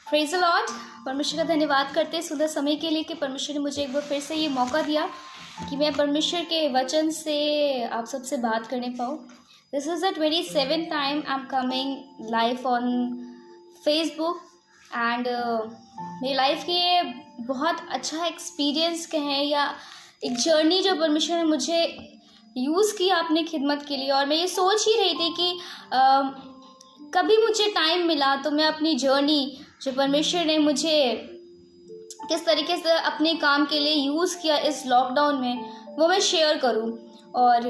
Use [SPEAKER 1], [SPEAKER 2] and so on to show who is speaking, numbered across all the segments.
[SPEAKER 1] Praise the Lord. परमेश्वर का धन्यवाद करते हैं सुंदर समय के लिए कि परमेश्वर ने मुझे एक बार फिर से ये मौका दिया कि मैं परमेश्वर के वचन से आप सबसे बात करने पाऊँ। This is the 27th time I am coming live on Facebook and मेरी लाइफ की ये बहुत अच्छा एक्सपीरियंस कहें या एक जर्नी जो परमेश्वर ने मुझे यूज़ किया अपनी खिदमत के लिए। और मैं ये सोच ही रही थी कि कभी मुझे टाइम मिला तो मैं अपनी जर्नी जो परमेश्वर ने मुझे किस तरीके से अपने काम के लिए यूज़ किया इस लॉकडाउन में वो मैं शेयर करूं। और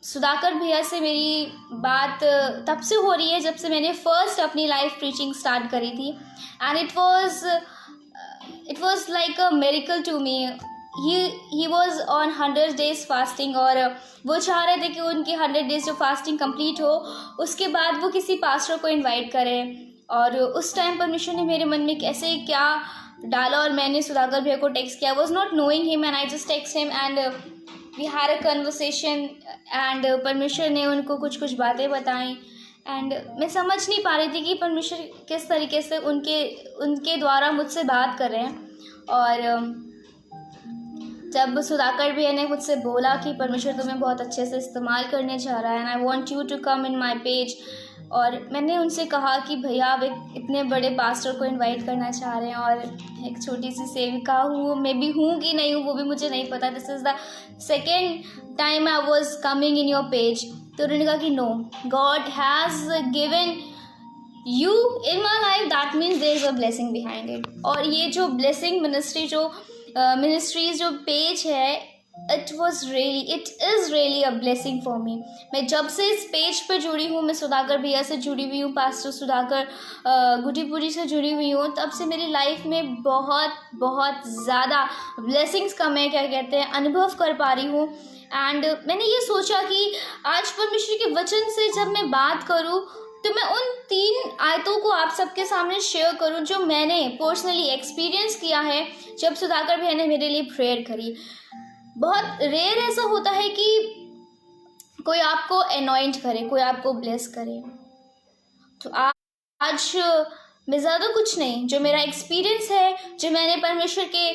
[SPEAKER 1] सुधाकर भैया से मेरी बात तब से हो रही है जब से मैंने फर्स्ट अपनी लाइव प्रीचिंग स्टार्ट करी थी and it was like a miracle to me. He was on 100 days fasting और वो चाह रहे थे कि उनकी 100 days जो फास्टिंग कंप्लीट हो उसके बाद वो किसी पास्टर को इनवाइट करें। और उस टाइम परमेश्वर ने मेरे मन में कैसे क्या डाला और मैंने सुधाकर भैया को टेक्स्ट किया। I was not knowing him and I just text him and we had a conversation and परमेश्वर ने उनको कुछ कुछ बातें बताई एंड मैं समझ नहीं पा रही थी कि परमेश्वर किस तरीके से उनके द्वारा मुझसे बात कर रहे हैं। और जब सुधाकर भैया ने मुझसे बोला कि परमेश्वर तुम्हें बहुत अच्छे से इस्तेमाल करने जा रहा है and I want you to come in my page, और मैंने उनसे कहा कि भैया आप एक इतने बड़े पास्टर को इनवाइट करना चाह रहे हैं और एक छोटी सी सेविका हूँ, मैं भी हूँ कि नहीं हूँ वो भी मुझे नहीं पता। This is the second time I was coming in your page. तो उन्होंने कहा कि no, God has given you in my life, that means there is a blessing behind it. और ये जो ब्लेसिंग मिनिस्ट्रीज जो पेज है it is really a blessing for me. मैं जब से इस पेज पर जुड़ी हूँ, मैं सुधाकर भैया से जुड़ी हुई हूँ, पास्टर सुधाकर गुटीपुरी से जुड़ी हुई हूँ, तब से मेरी लाइफ में बहुत बहुत ज़्यादा ब्लेसिंग्स का मैं अनुभव कर पा रही हूँ। एंड मैंने ये सोचा कि आज परमेश्वर के वचन से जब मैं बात करूँ तो मैं उन 3 आयतों को आप सबके सामने शेयर करूं जो मैंने पर्सनली एक्सपीरियंस किया है जब सुधाकर भैया ने मेरे लिए प्रेयर करी। बहुत रेयर ऐसा होता है कि कोई आपको अनॉइंट करे, कोई आपको ब्लेस करे। तो आज मैं ज़्यादा कुछ नहीं, जो मेरा एक्सपीरियंस है, जो मैंने परमेश्वर के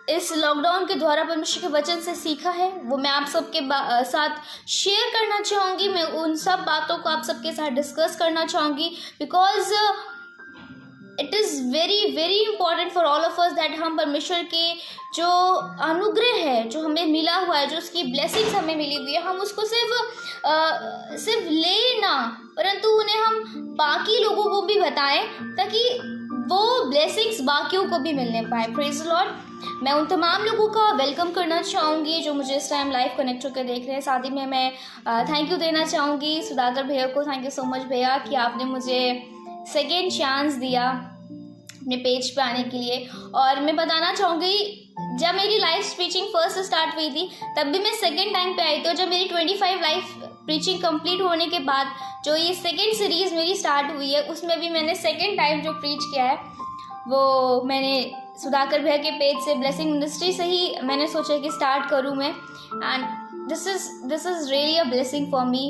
[SPEAKER 1] इस लॉकडाउन के द्वारा परमेश्वर के वचन से सीखा है, वो मैं आप सबके साथ शेयर करना चाहूँगी। मैं उन सब बातों को आप सबके साथ डिस्कस करना चाहूँगी because it is very very important for all of us that हम परमेश्वर के जो अनुग्रह है जो हमें मिला हुआ है, जो उसकी ब्लेसिंग्स हमें मिली हुई है, हम उसको सिर्फ ले ना परंतु उन्हें हम बाकी लोगों को भी बताएं ताकि वो ब्लेसिंग्स बाकियों को भी मिलने पाए। Praise the Lord. मैं उन तमाम लोगों का वेलकम करना चाहूँगी जो मुझे इस टाइम लाइव कनेक्ट होकर देख रहे हैं। साथ ही में मैं थैंक यू देना चाहूँगी सुधाकर भैया को। थैंक यू सो मच भैया कि आपने मुझे सेकेंड चांस दिया अपने पेज पे आने के लिए। और मैं बताना चाहूँगी जब मेरी लाइव स्पीचिंग फर्स्ट स्टार्ट हुई थी तब भी मैं सेकेंड टाइम पे आई थी, और जब मेरी 25 लाइव प्रीचिंग कंप्लीट होने के बाद जो ये सेकेंड सीरीज़ मेरी स्टार्ट हुई है उसमें भी मैंने सेकेंड टाइम जो प्रीच किया है वो मैंने सुधाकर भैया के पेज से ब्लेसिंग मिनिस्ट्री से ही मैंने सोचा कि स्टार्ट करूँ मैं। And this is really a blessing for me.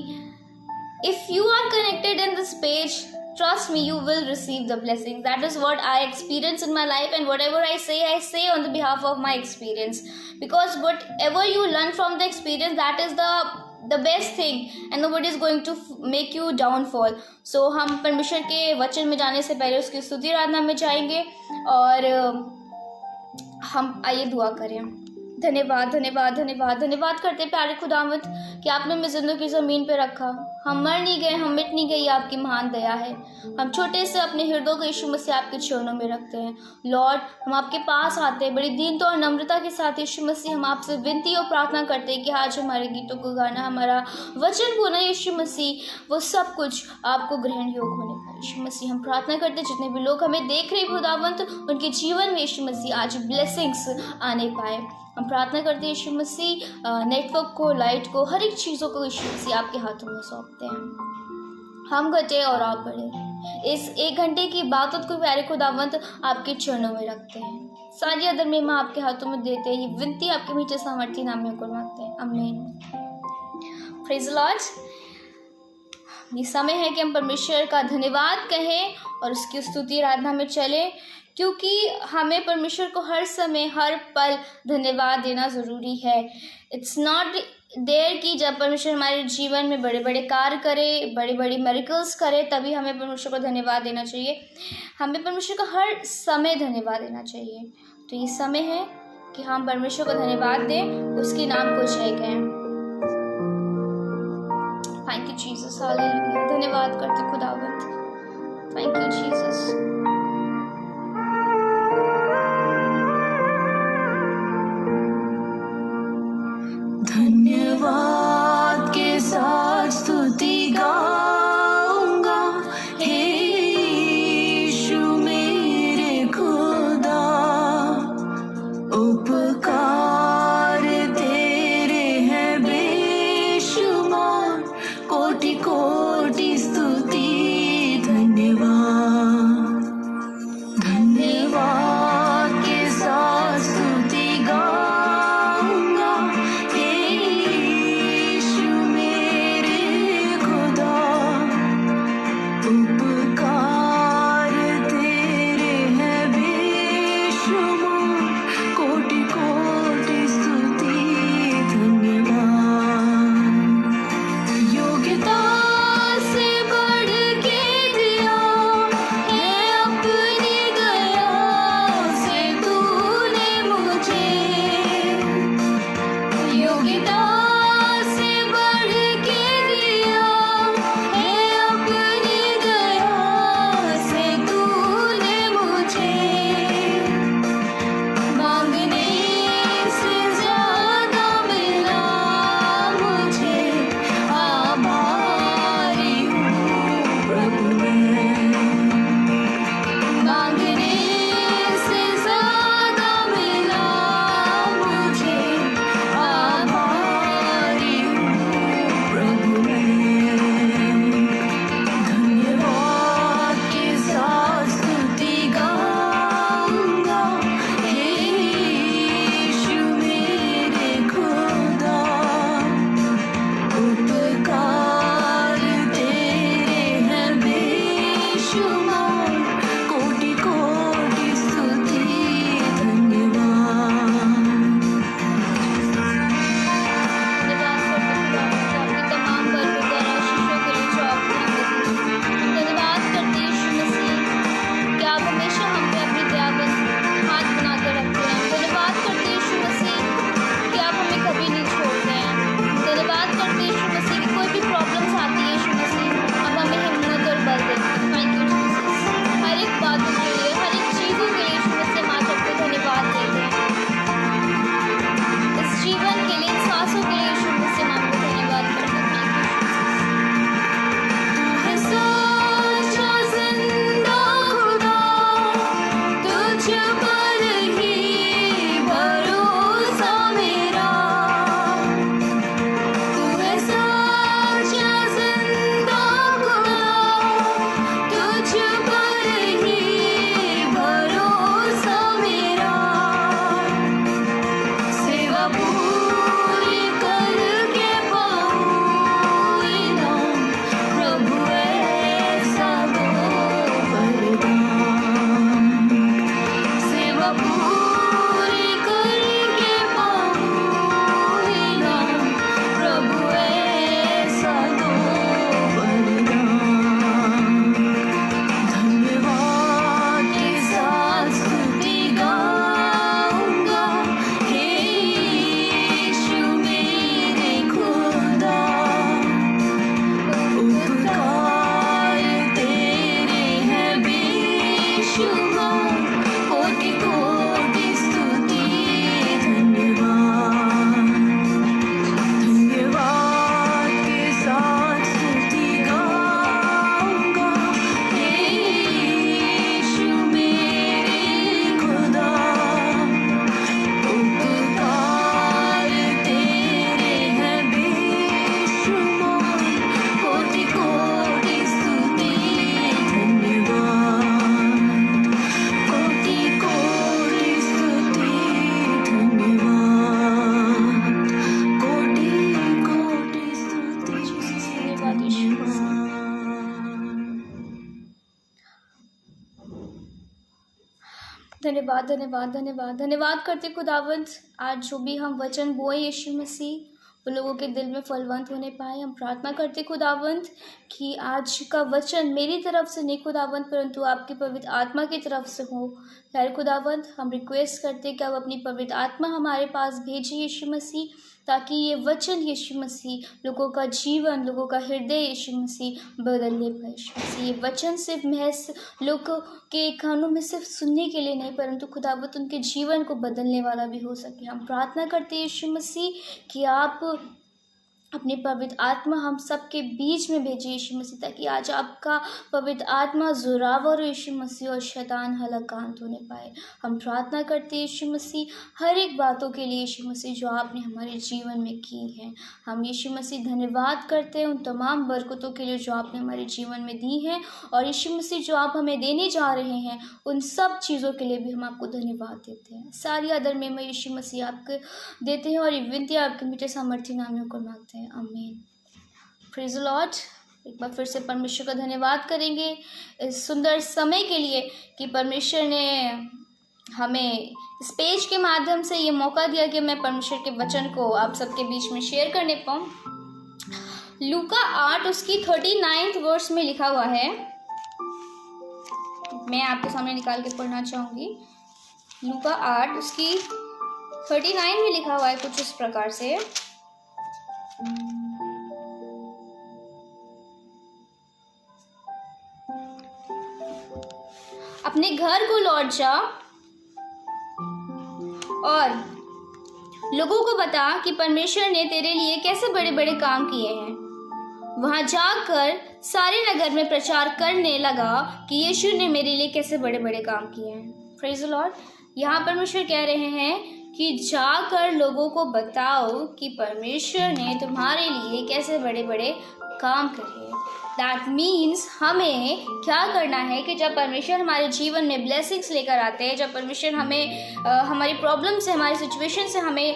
[SPEAKER 1] If you are connected in this page, trust me, you will receive the blessing. That is what I experience in my life, and whatever I say on the behalf of my experience, because whatever you learn from the experience, that is the best thing, and nobody is going to make you downfall. So हम परमेश्वर के वचन में जाने से पहले उसकी स्तुति आराधना में जाएंगे और हम आइए दुआ करें। धन्यवाद धन्यवाद धन्यवाद धन्यवाद करते प्यारे खुदावंद कि आपने हमें जिंदगी ज़मीन पे रखा। हम मर नहीं गए, हम मिट नहीं गए, ये आपकी महान दया है। हम छोटे से अपने हृदय को यीशु मसीह आपके चरणों में रखते हैं। लॉर्ड, हम आपके पास आते हैं बड़ी दीनता और नम्रता के साथ। यीशु मसीह, हम आपसे विनती और प्रार्थना करते हैं कि आज हमारे गीतों को गाना, हमारा वचन बोलना, यीशु मसीह वो सब कुछ आपको ग्रहण योग्य होने पाए। यीशु मसीह, हम प्रार्थना करते हैं जितने भी लोग हमें देख रहे खुदावंत उनके जीवन में यीशु मसीह आज ब्लेसिंग्स आने पाए। हम प्रार्थना करते हैं यीशु मसीह, नेटवर्क को, लाइट को, हर एक चीज़ों को यीशु मसीह आपके हाथों में सौंपते हैं। हम घटे और आप बढ़े। इस 1 घंटे की बातों को प्यारे खुदावंत आपके चरणों में रखते हैं। सारी अदर महिमा आपके हाथों में देते हैं। ये विनती आपके मीठे सामर्थ्य नाम में को मांगते हैं, आमीन। Praise the Lord. ये समय है कि हम परमेश्वर का धन्यवाद कहें और उसकी स्तुति आराधना में चलें, क्योंकि हमें परमेश्वर को हर समय हर पल धन्यवाद देना ज़रूरी है। इट्स नॉट देयर कि जब परमेश्वर हमारे जीवन में बड़े बड़े कार्य करे, बड़े बड़े मेरिकल्स करे, तभी हमें परमेश्वर को धन्यवाद देना चाहिए। हमें परमेश्वर को हर समय धन्यवाद देना चाहिए। तो ये समय है कि हम परमेश्वर को धन्यवाद दें, उसके नाम को जय कहें। Thank you Jesus, hallelujah. धन्यवाद करते खुदावंत। Thank you Jesus.
[SPEAKER 2] धन्यवाद के साथ स्तुति गाऊंगा, हे यीशु मेरे खुदा। उपकार तेरे हैं बेशुमार, कोटि कोटि स्तुति धन्यवाद।
[SPEAKER 1] धन्यवाद, धन्यवाद, धन्यवाद, धन्यवाद करते खुदावंत। आज जो भी हम वचन बोए यीशु मसीह, वो लोगों के दिल में फलवंत होने पाए। हम प्रार्थना करते खुदावंत कि आज का वचन मेरी तरफ से नहीं खुदावंत, परंतु आपकी पवित्र आत्मा की तरफ से हो। यार खुदावंत, हम रिक्वेस्ट करते कि आप अपनी पवित्र आत्मा हमारे पास भेजिए यीशु मसीह, ताकि ये वचन यीशु मसीह लोगों का जीवन, लोगों का हृदय यीशु मसीह बदलने पाए। यीशु मसीह, ये वचन सिर्फ महज लोगों के कानों में सिर्फ सुनने के लिए नहीं, परंतु खुदावंत उनके जीवन को बदलने वाला भी हो सके। हम प्रार्थना करते हैं यीशु मसीह कि आप अपनी पवित्र आत्मा हम सबके बीच में भेजिए यीशु मसीह, ताकि आज आपका पवित्र आत्मा जोरावर यीशु मसीह और शैतान हलाकांत होने पाए। हम प्रार्थना करते हैं यीशु मसीह हर एक बातों के लिए यीशु मसीह जो आपने हमारे जीवन में की है। हम यीशु मसीह धन्यवाद करते हैं उन तमाम बरकतों के लिए जो आपने हमारे जीवन में दी हैं, और यीशु मसीह जो आप हमें देने जा रहे हैं उन सब चीज़ों के लिए भी हम आपको धन्यवाद देते हैं। सारी आदर में यीशु मसीह आपके देते हैं और ये विनती आपके मीठे सामर्थ्य नामों को मांगते हैं। आमीन। Praise the Lord. एक बार फिर से परमेश्वर का धन्यवाद करेंगे इस सुंदर समय के लिए कि परमेश्वर ने हमें इस पेज के माध्यम से ये मौका दिया कि मैं परमेश्वर के वचन को आप सबके बीच में शेयर करने पाऊँ। लूका 8 उसकी 39 वर्स में लिखा हुआ है, मैं आपके सामने निकाल के पढ़ना चाहूँगी। लूका 8 उसकी 39 में लिखा हुआ है कुछ इस प्रकार से, अपने घर को लौट जा और लोगों को बता कि परमेश्वर ने तेरे लिए कैसे बड़े बड़े काम किए हैं। वहां जाकर सारे नगर में प्रचार करने लगा कि यीशु ने मेरे लिए कैसे बड़े बड़े काम किए हैं। Praise the Lord. यहाँ परमेश्वर कह रहे हैं कि जाकर लोगों को बताओ कि परमेश्वर ने तुम्हारे लिए कैसे बड़े बड़े काम करे। दैट मीन्स हमें क्या करना है कि जब परमेश्वर हमारे जीवन में ब्लेसिंग्स लेकर आते हैं, जब परमेश्वर हमें हमारी प्रॉब्लम से, हमारी सिचुएशन से हमें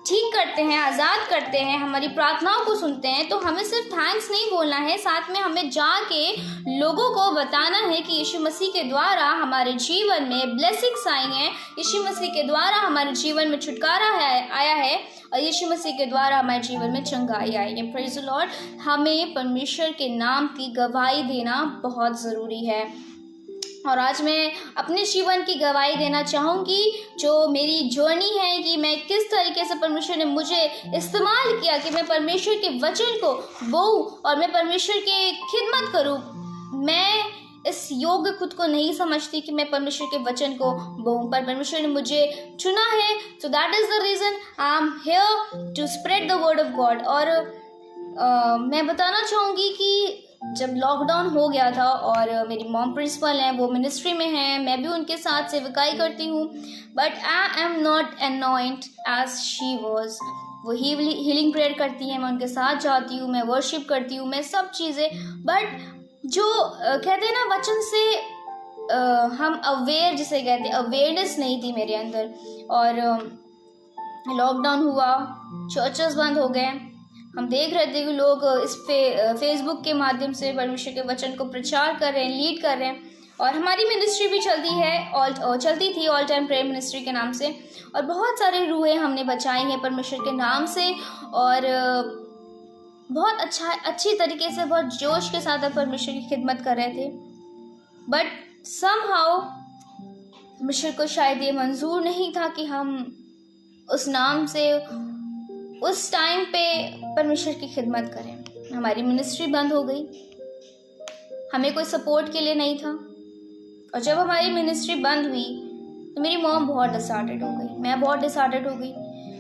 [SPEAKER 1] ठीक करते हैं, आज़ाद करते हैं, हमारी प्रार्थनाओं को सुनते हैं, तो हमें सिर्फ थैंक्स नहीं बोलना है, साथ में हमें जाके लोगों को बताना है कि यीशु मसीह के द्वारा हमारे जीवन में ब्लेसिंग्स आई हैं, यीशु मसीह के द्वारा हमारे जीवन में छुटकारा आया है और यीशु मसीह के द्वारा हमारे जीवन में चंगाई आई है। Praise the Lord. हमें परमेश्वर के नाम की गवाही देना बहुत ज़रूरी है, और आज मैं अपने जीवन की गवाही देना चाहूँगी, जो मेरी जर्नी है कि मैं किस तरीके से परमेश्वर ने मुझे इस्तेमाल किया कि मैं परमेश्वर के वचन को बोऊँ और मैं परमेश्वर की खिदमत करूँ। मैं इस योग्य खुद को नहीं समझती कि मैं परमेश्वर के वचन को बोऊँ, पर परमेश्वर ने मुझे चुना है। So that is the reason I am here to spread the word of God. और मैं बताना चाहूँगी कि जब लॉकडाउन हो गया था और मेरी मॉम प्रिंसिपल हैं, वो मिनिस्ट्री में हैं, मैं भी उनके साथ सेवकाई करती हूँ, but I am not anointed as she was. वो हीलिंग प्रेयर करती हैं, मैं उनके साथ जाती हूँ, मैं वर्शिप करती हूँ, मैं सब चीज़ें, बट जो कहते हैं ना वचन से हम अवेयर जिसे कहते हैं, अवेयरनेस नहीं थी मेरे अंदर। और लॉकडाउन हुआ, चर्चेस बंद हो गए, हम देख रहे थे कि लोग इस फेसबुक के माध्यम से परमेश्वर के वचन को प्रचार कर रहे हैं, लीड कर रहे हैं, और हमारी मिनिस्ट्री भी चलती थी ऑल टाइम प्रेयर मिनिस्ट्री के नाम से, और बहुत सारे रूहें हमने बचाई हैं परमेश्वर के नाम से, और बहुत अच्छी तरीके से, बहुत जोश के साथ परमेश्वर की खिदमत कर रहे थे। बट समहाउ परमेश्वर को शायद ये मंजूर नहीं था कि हम उस नाम से उस टाइम पे परमेश्वर की खिदमत करें। हमारी मिनिस्ट्री बंद हो गई, हमें कोई सपोर्ट के लिए नहीं था, और जब हमारी मिनिस्ट्री बंद हुई तो मेरी मॉम बहुत डिसहार्टेड हो गई, मैं बहुत डिसहार्टेड हो गई,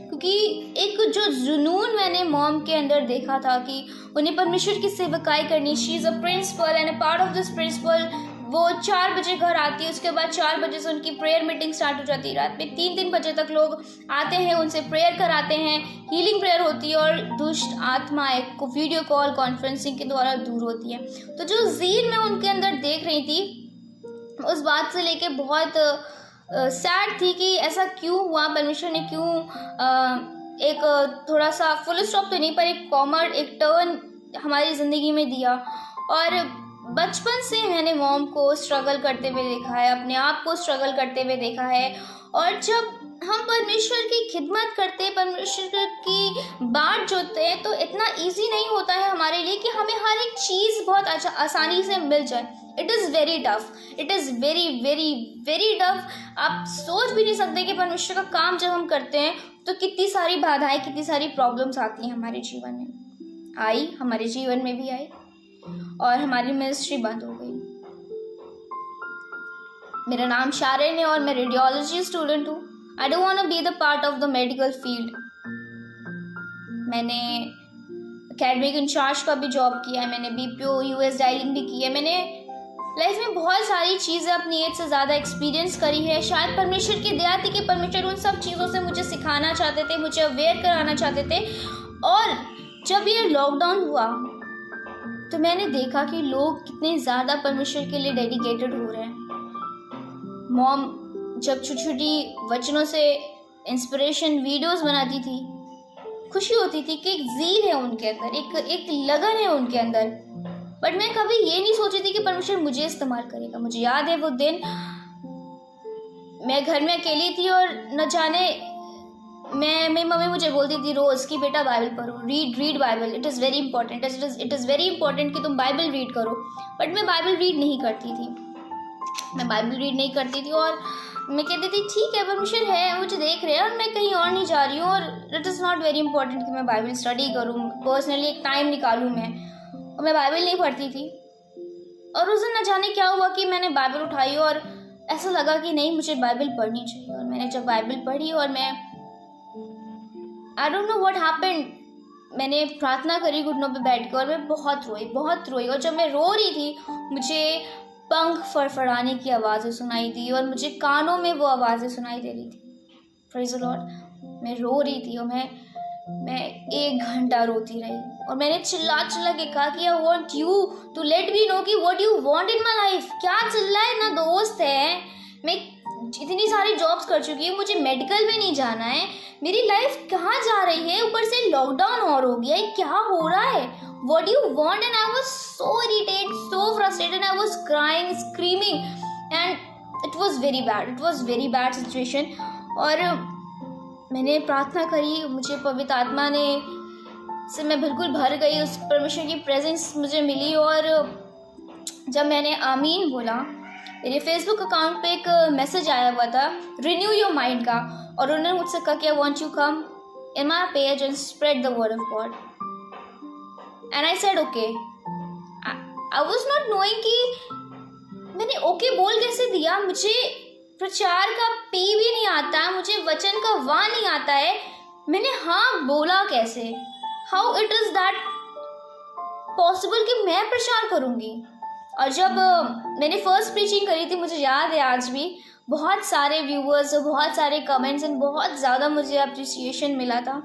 [SPEAKER 1] क्योंकि एक जो जुनून मैंने मॉम के अंदर देखा था कि उन्हें परमेश्वर की सेवकाई करनी। She is a principal and a part of this principal. वो 4 बजे घर आती है, उसके बाद 4 बजे से उनकी प्रेयर मीटिंग स्टार्ट हो जाती है। रात में 3-3 बजे तक लोग आते हैं, उनसे प्रेयर कराते हैं, हीलिंग प्रेयर होती है, और दुष्ट आत्माएं को वीडियो कॉल कॉन्फ्रेंसिंग के द्वारा दूर होती है। तो जो ज़ील मैं उनके अंदर देख रही थी, उस बात से लेके बहुत सैड थी कि ऐसा क्यों हुआ, परमेश्वर ने क्यों एक थोड़ा सा फुल स्टॉप तो नहीं पर एक कॉमर, एक टर्न हमारी ज़िंदगी में दिया। और बचपन से मैंने मॉम को स्ट्रगल करते हुए देखा है, अपने आप को स्ट्रगल करते हुए देखा है। और जब हम परमेश्वर की खिदमत करते हैं, परमेश्वर की बाट जोतते हैं, तो इतना इजी नहीं होता है हमारे लिए कि हमें हर एक चीज़ बहुत आसानी से मिल जाए। It is very tough, it is very very very tough. आप सोच भी नहीं सकते कि परमेश्वर का काम जब हम करते हैं तो कितनी सारी बाधाएं, कितनी सारी प्रॉब्लम्स आती हैं हमारे जीवन में। आई, हमारे जीवन में भी आई और हमारी मिनिस्ट्री बंद हो गई। मेरा नाम शारन है और मैं रेडियोलॉजी स्टूडेंट हूँ। I don't want to be the part of the medical field. मैंने एकेडमिक इंचार्ज का भी जॉब किया है, मैंने बीपीओ यूएस डायलिंग भी की है, मैंने लाइफ में बहुत सारी चीज़ें अपनी एज से ज़्यादा एक्सपीरियंस करी है। शायद परमेश्वर की दया थी कि परमेश्वर उन सब चीज़ों से मुझे सिखाना चाहते थे, मुझे अवेयर कराना चाहते थे। और जब ये लॉकडाउन हुआ तो मैंने देखा कि लोग कितने ज़्यादा परमेश्वर के लिए डेडिकेटेड हो रहे हैं। मॉम जब छोटी छोटी वचनों से इंस्पिरेशन वीडियोस बनाती थी, खुशी होती थी कि एक ज़ील है उनके अंदर, एक लगन है उनके अंदर। बट मैं कभी ये नहीं सोची थी कि परमेश्वर मुझे इस्तेमाल करेगा। मुझे याद है वो दिन मैं घर में अकेली थी और न जाने मेरी मम्मी मुझे बोलती थी रोज़ कि बेटा बाइबल पढ़ो, read Bible, it is very important, it is very important कि तुम बाइबल रीड करो। बट मैं बाइबल रीड नहीं करती थी और मैं कहती थी ठीक है, परमेश्वर है, मुझे देख रहे हैं और मैं कहीं और नहीं जा रही हूँ और it is not very important कि मैं बाइबल स्टडी करूँ, पर्सनली एक टाइम निकालूँ मैं। और मैं बाइबल नहीं पढ़ती थी। और उस दिन न जाने क्या हुआ कि मैंने बाइबल उठाई और ऐसा लगा कि नहीं, मुझे बाइबल पढ़नी चाहिए। और मैंने जब बाइबल पढ़ी और मैं आई डोंट नो व्हाट हैपेंड, मैंने प्रार्थना करी घुटनों पे बैठ के और मैं बहुत रोई। और जब मैं रो रही थी मुझे पंख फड़फड़ाने की आवाज़ें सुनाई दी और मुझे कानों में वो आवाज़ें सुनाई दे रही थी। Praise the Lord. मैं रो रही थी और मैं 1 घंटा रोती रही और मैंने चिल्ला के कहा कि I want you to let me know कि what you want in my life. क्या चिल्लाए ना, दोस्त है, मैं इतनी सारी जॉब्स कर चुकी हूँ, मुझे मेडिकल में नहीं जाना है, मेरी लाइफ कहाँ जा रही है, ऊपर से लॉकडाउन और हो गया है, क्या हो रहा है, what you want. And I was so irritated, so frustrated, I was crying, screaming and it was very bad situation. और मैंने प्रार्थना करी, मुझे पवित्र आत्मा ने से मैं बिल्कुल भर गई, उस परमेश्वर की प्रेजेंस मुझे मिली। और जब मैंने आमीन बोला, मेरे फेसबुक अकाउंट पे एक मैसेज आया हुआ था रिन्यू योर माइंड का, और उन्होंने मुझसे कहा कि I want you come in my page and spread the word of God. And I said okay. I was not knowing कि मैंने ओके बोल कैसे दिया। मुझे प्रचार का पी भी नहीं आता, मुझे वचन का वाह नहीं आता है, मैंने हाँ बोला कैसे? How it is that possible कि मैं प्रचार करूंगी? और जब मैंने फर्स्ट प्रीचिंग करी थी, मुझे याद है आज भी, बहुत सारे व्यूअर्स, बहुत सारे कमेंट्स एंड बहुत ज़्यादा मुझे अप्रिसिएशन मिला था।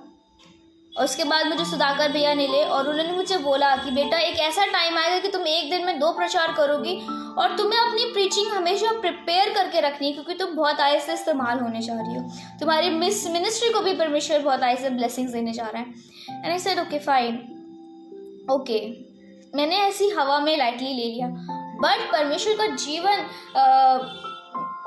[SPEAKER 1] और उसके बाद मुझे सुधाकर भैया मिले और उन्होंने मुझे बोला कि बेटा एक ऐसा टाइम आएगा कि तुम एक दिन में 2 प्रचार करोगी और तुम्हें अपनी प्रीचिंग हमेशा प्रिपेयर करके रखनी है, क्योंकि तुम बहुत आय से इस्तेमाल होने जा रही हो, तुम्हारी मिनिस्ट्री को भी परमेश्वर बहुत आय से ब्लेसिंग्स देने जा रहा है। And I said okay fine, okay. मैंने ऐसी हवा में लाइटली ले लिया। बट परमेश्वर का जीवन,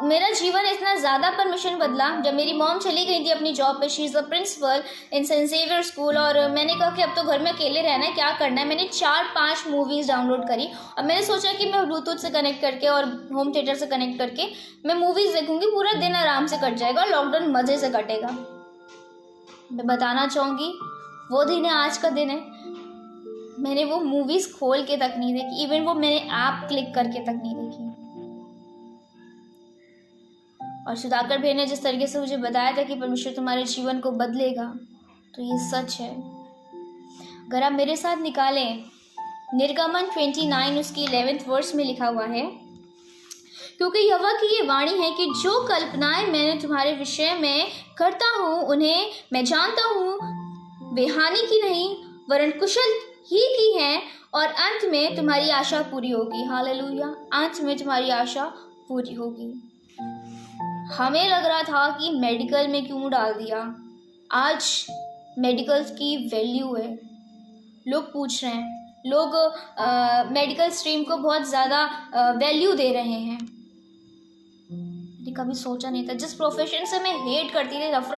[SPEAKER 1] मेरा जीवन इतना ज़्यादा परमेश्वर बदला जब मेरी मॉम चली गई थी अपनी जॉब पे। She is the principal in Saint Xavier school. और मैंने कहा कि अब तो घर में अकेले रहना है, क्या करना है। मैंने 4-5 मूवीज़ डाउनलोड करी और मैंने सोचा कि मैं ब्लूटूथ से कनेक्ट करके और होम थिएटर से कनेक्ट करके मैं मूवीज़ देखूँगी, पूरा दिन आराम से कट जाएगा, लॉकडाउन मज़े से कटेगा। मैं बताना चाहूँगी वो दिन है, आज का दिन है, मैंने वो मूवीज़ खोल के तक नहीं देखी, इवन वो मैंने ऐप क्लिक करके तक नहीं देखी। और सुधाकर भैया ने जिस तरीके से मुझे बताया था कि परमेश्वर तुम्हारे जीवन को बदलेगा, तो ये सच है। अगर आप मेरे साथ निकालें, निर्गमन 29 उसकी 11th वर्स में लिखा हुआ है, क्योंकि यहोवा की ये वाणी है कि जो कल्पनाएं मैंने तुम्हारे विषय में करता हूँ उन्हें मैं जानता हूँ, वे हानि की नहीं वरन कुशल ही की हैं, और अंत में तुम्हारी आशा पूरी होगी। हालेलुया, अंत में तुम्हारी आशा पूरी होगी। हमें लग रहा था कि मेडिकल में क्यों डाल दिया, आज मेडिकल की वैल्यू है। लोग पूछ रहे हैं लोग मेडिकल स्ट्रीम को बहुत ज़्यादा वैल्यू दे रहे हैं। मैंने कभी सोचा नहीं था, जिस प्रोफेशन से मैं हेट करती थी, नफरत,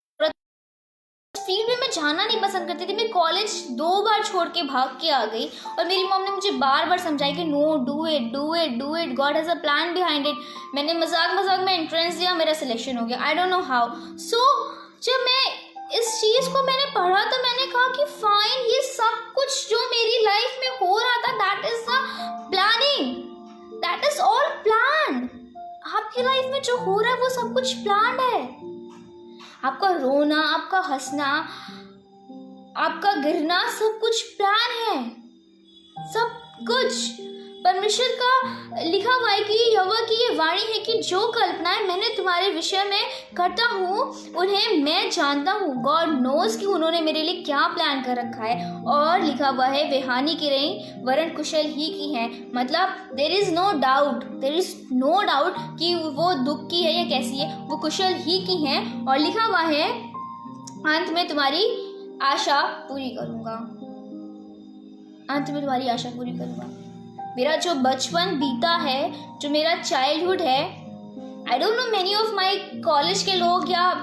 [SPEAKER 1] फील्ड में मैं जाना नहीं पसंद करती थी, मैं कॉलेज 2 बार छोड़ के भाग के आ गई और मेरी मॉम ने मुझे बार बार समझाई कि no, do it, do it, do it, God has a plan behind it. मैंने मजाक में एंट्रेंस दिया, मेरा सिलेक्शन हो गया, I don't know how. So जब मैं इस चीज़ को मैंने पढ़ा तो मैंने कहा कि फाइन, ये सब कुछ जो मेरी लाइफ में हो रहा था, that is the planning, that is all planned. आपकी लाइफ में जो हो रहा है वो सब कुछ प्लान्ड है। आपका रोना, आपका हंसना, आपका गिरना, सब कुछ प्लान है, सब कुछ। परमेश्वर का लिखा हुआ है कि यहोवा की ये वाणी है कि जो कल्पनाएं मैंने तुम्हारे विषय में करता हूँ उन्हें मैं जानता हूँ। गॉड नोज कि उन्होंने मेरे लिए क्या प्लान कर रखा है। और लिखा हुआ है वे हानि की नहीं वरन कुशल ही की है। मतलब देर इज नो डाउट कि वो दुख की है या कैसी है, वो कुशल ही की है। और लिखा हुआ है अंत में तुम्हारी आशा पूरी करूँगा, अंत में तुम्हारी आशा पूरी करूँगा। मेरा जो बचपन बीता है, जो मेरा चाइल्डहुड है, I don't know many of my college के लोग या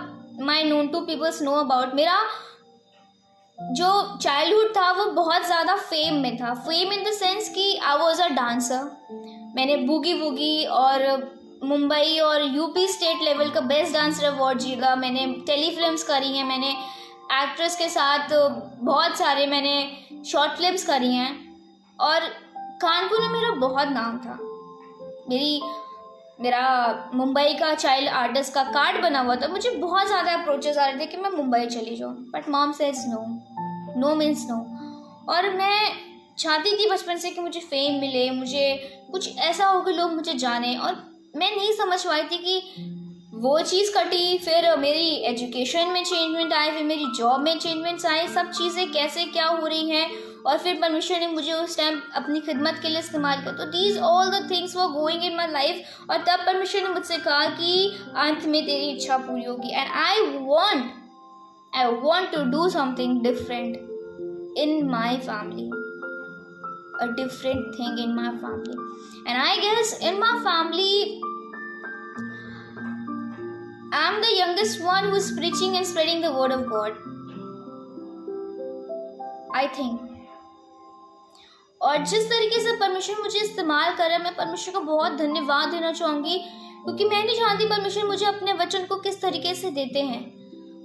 [SPEAKER 1] my known to peoples know about, मेरा जो चाइल्डहुड था वो बहुत ज़्यादा फेम में था। फेम इन द सेंस कि आई वॉज अ डांसर। मैंने बूगी वूगी और मुंबई और यूपी स्टेट लेवल का बेस्ट डांसर अवार्ड जीता। मैंने टेलीफिल्म्स करी हैं, मैंने एक्ट्रेस के साथ बहुत सारे मैंने शॉर्ट फिल्म्स करी हैं और कानपुर में मेरा बहुत नाम था। मेरा मुंबई का चाइल्ड आर्टिस्ट का कार्ड बना हुआ था। मुझे बहुत ज़्यादा अप्रोचेस आ रहे थे कि मैं मुंबई चली जाऊँ, but mom says no, no means no. और मैं चाहती थी बचपन से कि मुझे फेम मिले, मुझे कुछ ऐसा हो कि लोग मुझे जाने, और मैं नहीं समझ पाई थी कि वो चीज़ कटी, फिर मेरी एजुकेशन में चेंजमेंट आए, फिर मेरी जॉब में चेंजमेंट्स आए, सब चीज़ें कैसे क्या हो रही हैं, और फिर परमेश्वर ने मुझे उस टाइम अपनी खिदमत के लिए इस्तेमाल किया। तो these all the things were going in my life. और तब परमेश्वर ने मुझसे कहा कि अंत में तेरी इच्छा पूरी होगी। And I want to do something different in my family, a different thing in my family. And I guess in my family I'm the youngest one who is preaching and spreading the word of God, I think. और जिस तरीके से परमेश्वर मुझे इस्तेमाल कर रहा है, मैं परमेश्वर को बहुत धन्यवाद देना चाहूँगी, क्योंकि मैं नहीं जानती परमेश्वर मुझे अपने वचन को किस तरीके से देते हैं।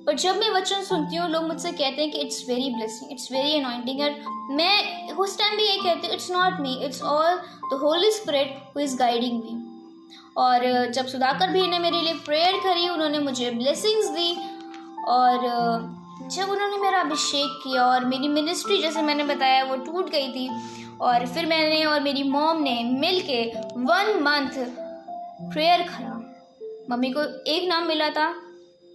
[SPEAKER 1] पर जब मैं वचन सुनती हूँ, लोग मुझसे कहते हैं कि it's very blessing, it's very anointing, और मैं उस टाइम भी ये कहती हूँ it's not me, it's all the Holi spirit who is guiding मी। और जब सुधाकर भी ने मेरे लिए प्रेयर करी, उन्होंने मुझे ब्लेसिंग्स दी, और जब उन्होंने मेरा अभिषेक किया और मेरी मिनिस्ट्री, जैसे मैंने बताया, वो टूट गई थी, और फिर मैंने और मेरी मॉम ने मिल के 1 मंथ प्रेयर करा। मम्मी को एक नाम मिला था,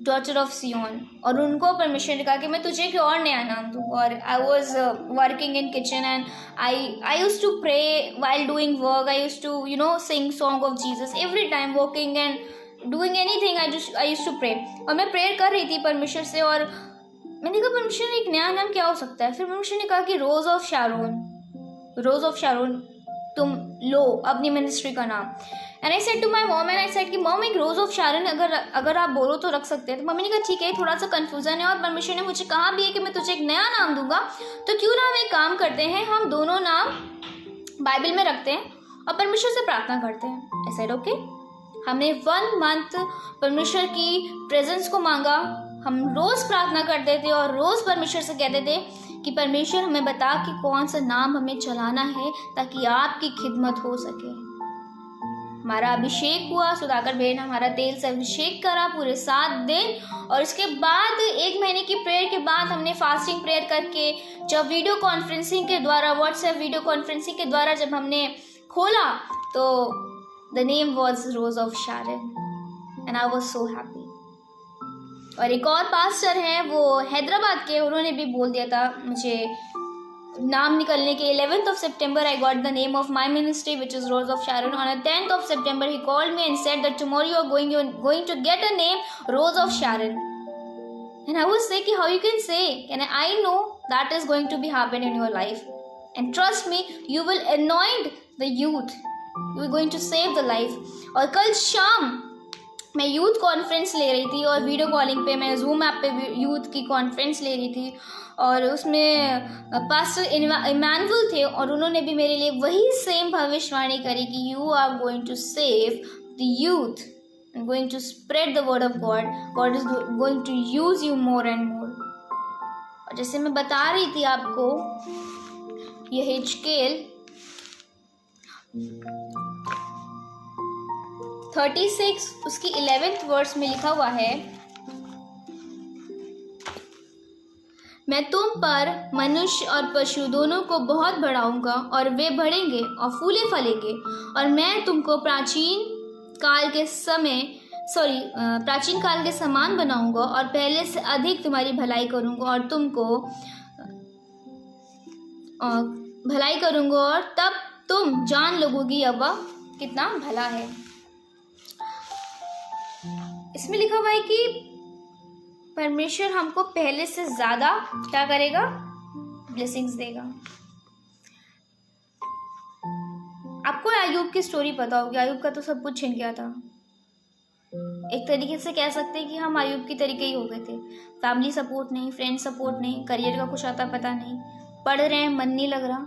[SPEAKER 1] डॉटर ऑफ सियोन, और उनको परमेश्वर ने कहा कि मैं तुझे एक और नया नाम दूँ। और I was working in kitchen and I use to pray while doing work, I use to sing song of Jesus every time, walking and doing anything, I use to pray. और मैं प्रेयर कर रही थी परमेश्वर से, और मैंने कहा परमेश्वर ने एक नया नाम क्या हो सकता है। फिर परमेश्वर ने कहा कि रोज ऑफ शारोन तुम लो अपनी मिनिस्ट्री का नाम। And I said to my mom, and I said कि मॉम एक रोज ऑफ शारोन अगर आप बोलो तो रख सकते हैं। तो मम्मी ने कहा ठीक है, थोड़ा सा कन्फ्यूजन है, और परमेश्वर ने मुझे कहा भी है कि मैं तुझे एक नया नाम दूंगा, तो क्यों ना हम एक काम करते हैं, हम दोनों नाम बाइबल में रखते हैं और परमेश्वर से प्रार्थना करते हैं। I said okay. हमने 1 मंथ परमेश्वर की प्रेजेंस को मांगा। हम रोज प्रार्थना करते थे और रोज परमेश्वर से कहते थे कि परमेश्वर हमें बता कि कौन सा नाम हमें चलाना है ताकि आपकी खिदमत हो सके। हमारा अभिषेक हुआ, सुधाकर भैया ने हमारा तेल से अभिषेक करा पूरे 7 दिन, और इसके बाद 1 महीने की प्रेयर के बाद हमने फास्टिंग प्रेयर करके, जब वीडियो कॉन्फ्रेंसिंग के द्वारा, व्हाट्सएप वीडियो कॉन्फ्रेंसिंग के द्वारा जब हमने खोला, तो the name was rose of Sharon and I was so happy. और एक और पास्टर हैं, वो हैदराबाद के, उन्होंने भी बोल दिया था मुझे नाम निकलने के। 11th of September I got the name of my ministry, which is Rose of Sharon. On the 10th of September he called me and said that tomorrow you are going to get a name, Rose of Sharon. And I was saying, how you can say? And I know that is going to be happen in your life. And trust me, you will anoint the youth, you are going to save the life. और कल शाम मैं youth conference ले रही थी और video calling पे मैं जूम ऐप पे यूथ की कॉन्फ्रेंस ले रही थी और उसमें पास्टर इमैनुअल थे और उन्होंने भी मेरे लिए वही सेम भविष्यवाणी करी कि you are going to save the youth and going to spread the word of God, God is going to use you more and more. और जैसे मैं बता रही थी आपको, ये हिजकेल 36 उसकी 11th वर्स में लिखा हुआ है, मैं तुम पर मनुष्य और पशु दोनों को बहुत बढ़ाऊंगा और वे बढ़ेंगे और फूले फलेंगे और मैं तुमको प्राचीन काल के समान बनाऊंगा और पहले से अधिक तुम्हारी भलाई करूंगा और तुमको भलाई करूंगा और तब तुम जान लोगोगी यहोवा कितना भला है। इसमें लिखा हुआ है कि परमेश्वर हमको पहले से ज्यादा क्या करेगा, ब्लेसिंग्स देगा। आपको अय्यूब की स्टोरी पता होगी, अय्यूब का तो सब कुछ छिन गया था। एक तरीके से कह सकते हैं कि हम अय्यूब की तरीके ही हो गए थे, फैमिली सपोर्ट नहीं, फ्रेंड सपोर्ट नहीं, करियर का कुछ आता पता नहीं, पढ़ रहे हैं मन नहीं लग रहा,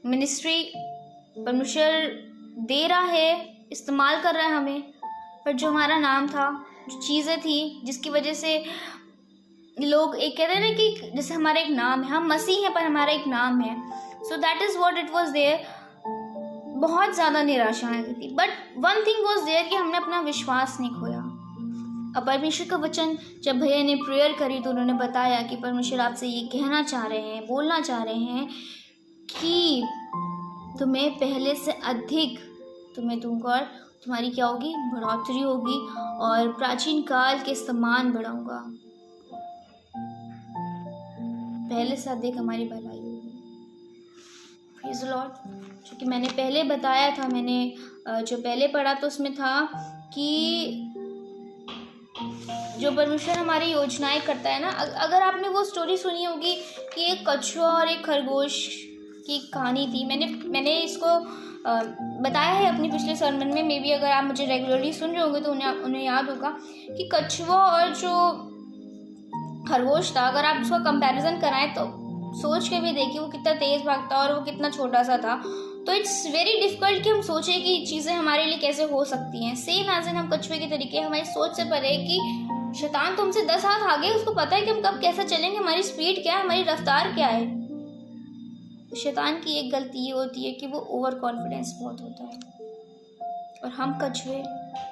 [SPEAKER 1] मिनिस्ट्री परमेश्वर दे रहा है, इस्तेमाल कर रहा है हमें, पर जो हमारा नाम था, जो चीज़ें थी जिसकी वजह से लोग एक कहते हैं ना कि जैसे हमारा एक नाम है, हम मसीह हैं पर हमारा एक नाम है, so that is what it was there. बहुत ज़्यादा निराशा आ गई थी, but one thing was there कि हमने अपना विश्वास नहीं खोया। अब परमेश्वर का वचन जब भैया ने प्रेयर करी तो उन्होंने बताया कि परमेश्वर आपसे ये कहना चाह रहे हैं, बोलना चाह रहे हैं कि तुम्हें पहले से अधिक तुम्हें दूंगा और तुम्हारी क्या होगी, बढ़ोतरी होगी और प्राचीन काल के समान बढ़ाऊंगा, पहले से अधिक हमारी भलाई होगी। Praise the Lord. क्योंकि मैंने पहले बताया था, मैंने जो पहले पढ़ा तो उसमें था कि जो परमेश्वर हमारी योजनाएं करता है ना, अगर आपने वो स्टोरी सुनी होगी कि एक कछुआ और एक खरगोश की कहानी थी। मैंने इसको बताया है अपनी पिछले सर्मन में, मे बी अगर आप मुझे रेगुलरली सुन रहे होंगे तो उन्हें याद होगा कि कछुआ और जो खरगोश था, अगर आप उसका कंपैरिजन कराएं तो सोच के भी देखिए वो कितना तेज भागता और वो कितना छोटा सा था। तो इट्स वेरी डिफिकल्ट कि हम सोचें कि चीज़ें हमारे लिए कैसे हो सकती हैं। सेम एज इन हम कछुए के तरीके हमारी सोच से परे कि शैतान तो हमसे 10 हाथ आगे, उसको पता है कि हम कब कैसे चलेंगे, हमारी स्पीड क्या है, हमारी रफ्तार क्या है। तो शैतान की एक गलती ये होती है कि वो ओवर कॉन्फिडेंस बहुत होता है और हम कछुए,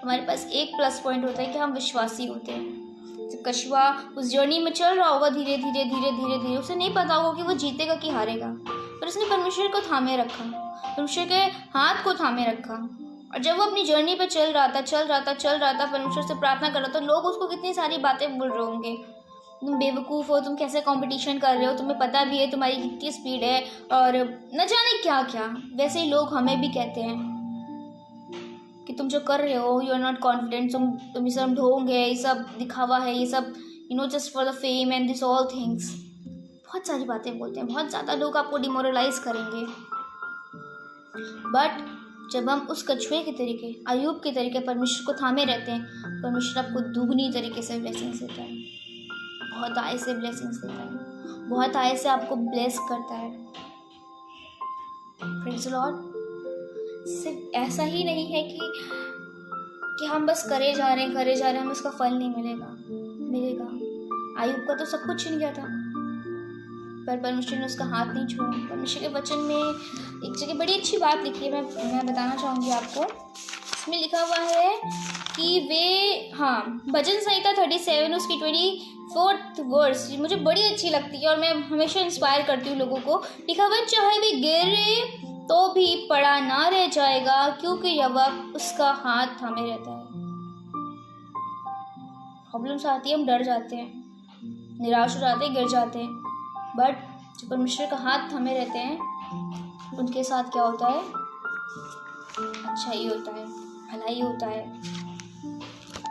[SPEAKER 1] हमारे पास एक प्लस पॉइंट होता है कि हम विश्वासी होते हैं। जब कछुआ उस जर्नी में चल रहा होगा धीरे धीरे धीरे धीरे धीरे, उसे नहीं पता होगा कि वो जीतेगा कि हारेगा, पर उसने परमेश्वर को थामे रखा, परमेश्वर के हाथ को थामे रखा। और जब वो अपनी जर्नी पे चल रहा था, परमेश्वर से प्रार्थना कर रहा था, लोग उसको कितनी सारी बातें बोल रहे होंगे, तुम बेवकूफ़ हो, तुम कैसे कंपटीशन कर रहे हो, तुम्हें पता भी है तुम्हारी कितनी स्पीड है और न जाने क्या क्या। वैसे ही लोग हमें भी कहते हैं कि तुम जो कर रहे हो, यू आर नॉट कॉन्फिडेंट, तुम ये सब ढोंग है, ये सब दिखावा है, ये सब just for the fame and this all things. बहुत सारी बातें बोलते हैं, बहुत ज़्यादा लोग आपको डिमोरलाइज करेंगे। बट जब हम उस कछुए के तरीके, अय्यूब के तरीके परमेश्वर को थामे रहते हैं, परमेश्वर आपको दुगनी तरीके से ब्लेसिंग्स देता है, बहुत आय से ब्लेसिंग्स देता है, बहुत आय से आपको ब्लेस करता है। Praise the Lord. सिर्फ ऐसा ही नहीं है कि हम बस करे जा रहे हैं, हमें उसका फल नहीं मिलेगा। अय्यूब का तो सब कुछ छिन गया था, पर परमेश्वर ने उसका हाथ नहीं छोड़ा। परमेश्वर के वचन में एक जगह बड़ी अच्छी बात लिखी है, मैं बताना चाहूँगी आपको। इसमें लिखा हुआ है कि भजन संहिता 37 उसकी 24th वर्स मुझे बड़ी अच्छी लगती है और मैं हमेशा इंस्पायर करती हूँ लोगों को। लिखा हुआ, चाहे वे गिरे तो भी पड़ा ना रह जाएगा, क्योंकि यहोवा उसका हाथ थामे रहता है। प्रॉब्लम्स आती है, हम डर जाते हैं, निराश हो जाते हैं, गिर जाते हैं, बट जो परमेश्वर का हाथ थामे रहते हैं उनके साथ क्या होता है, अच्छा ही होता है, भलाई होता है।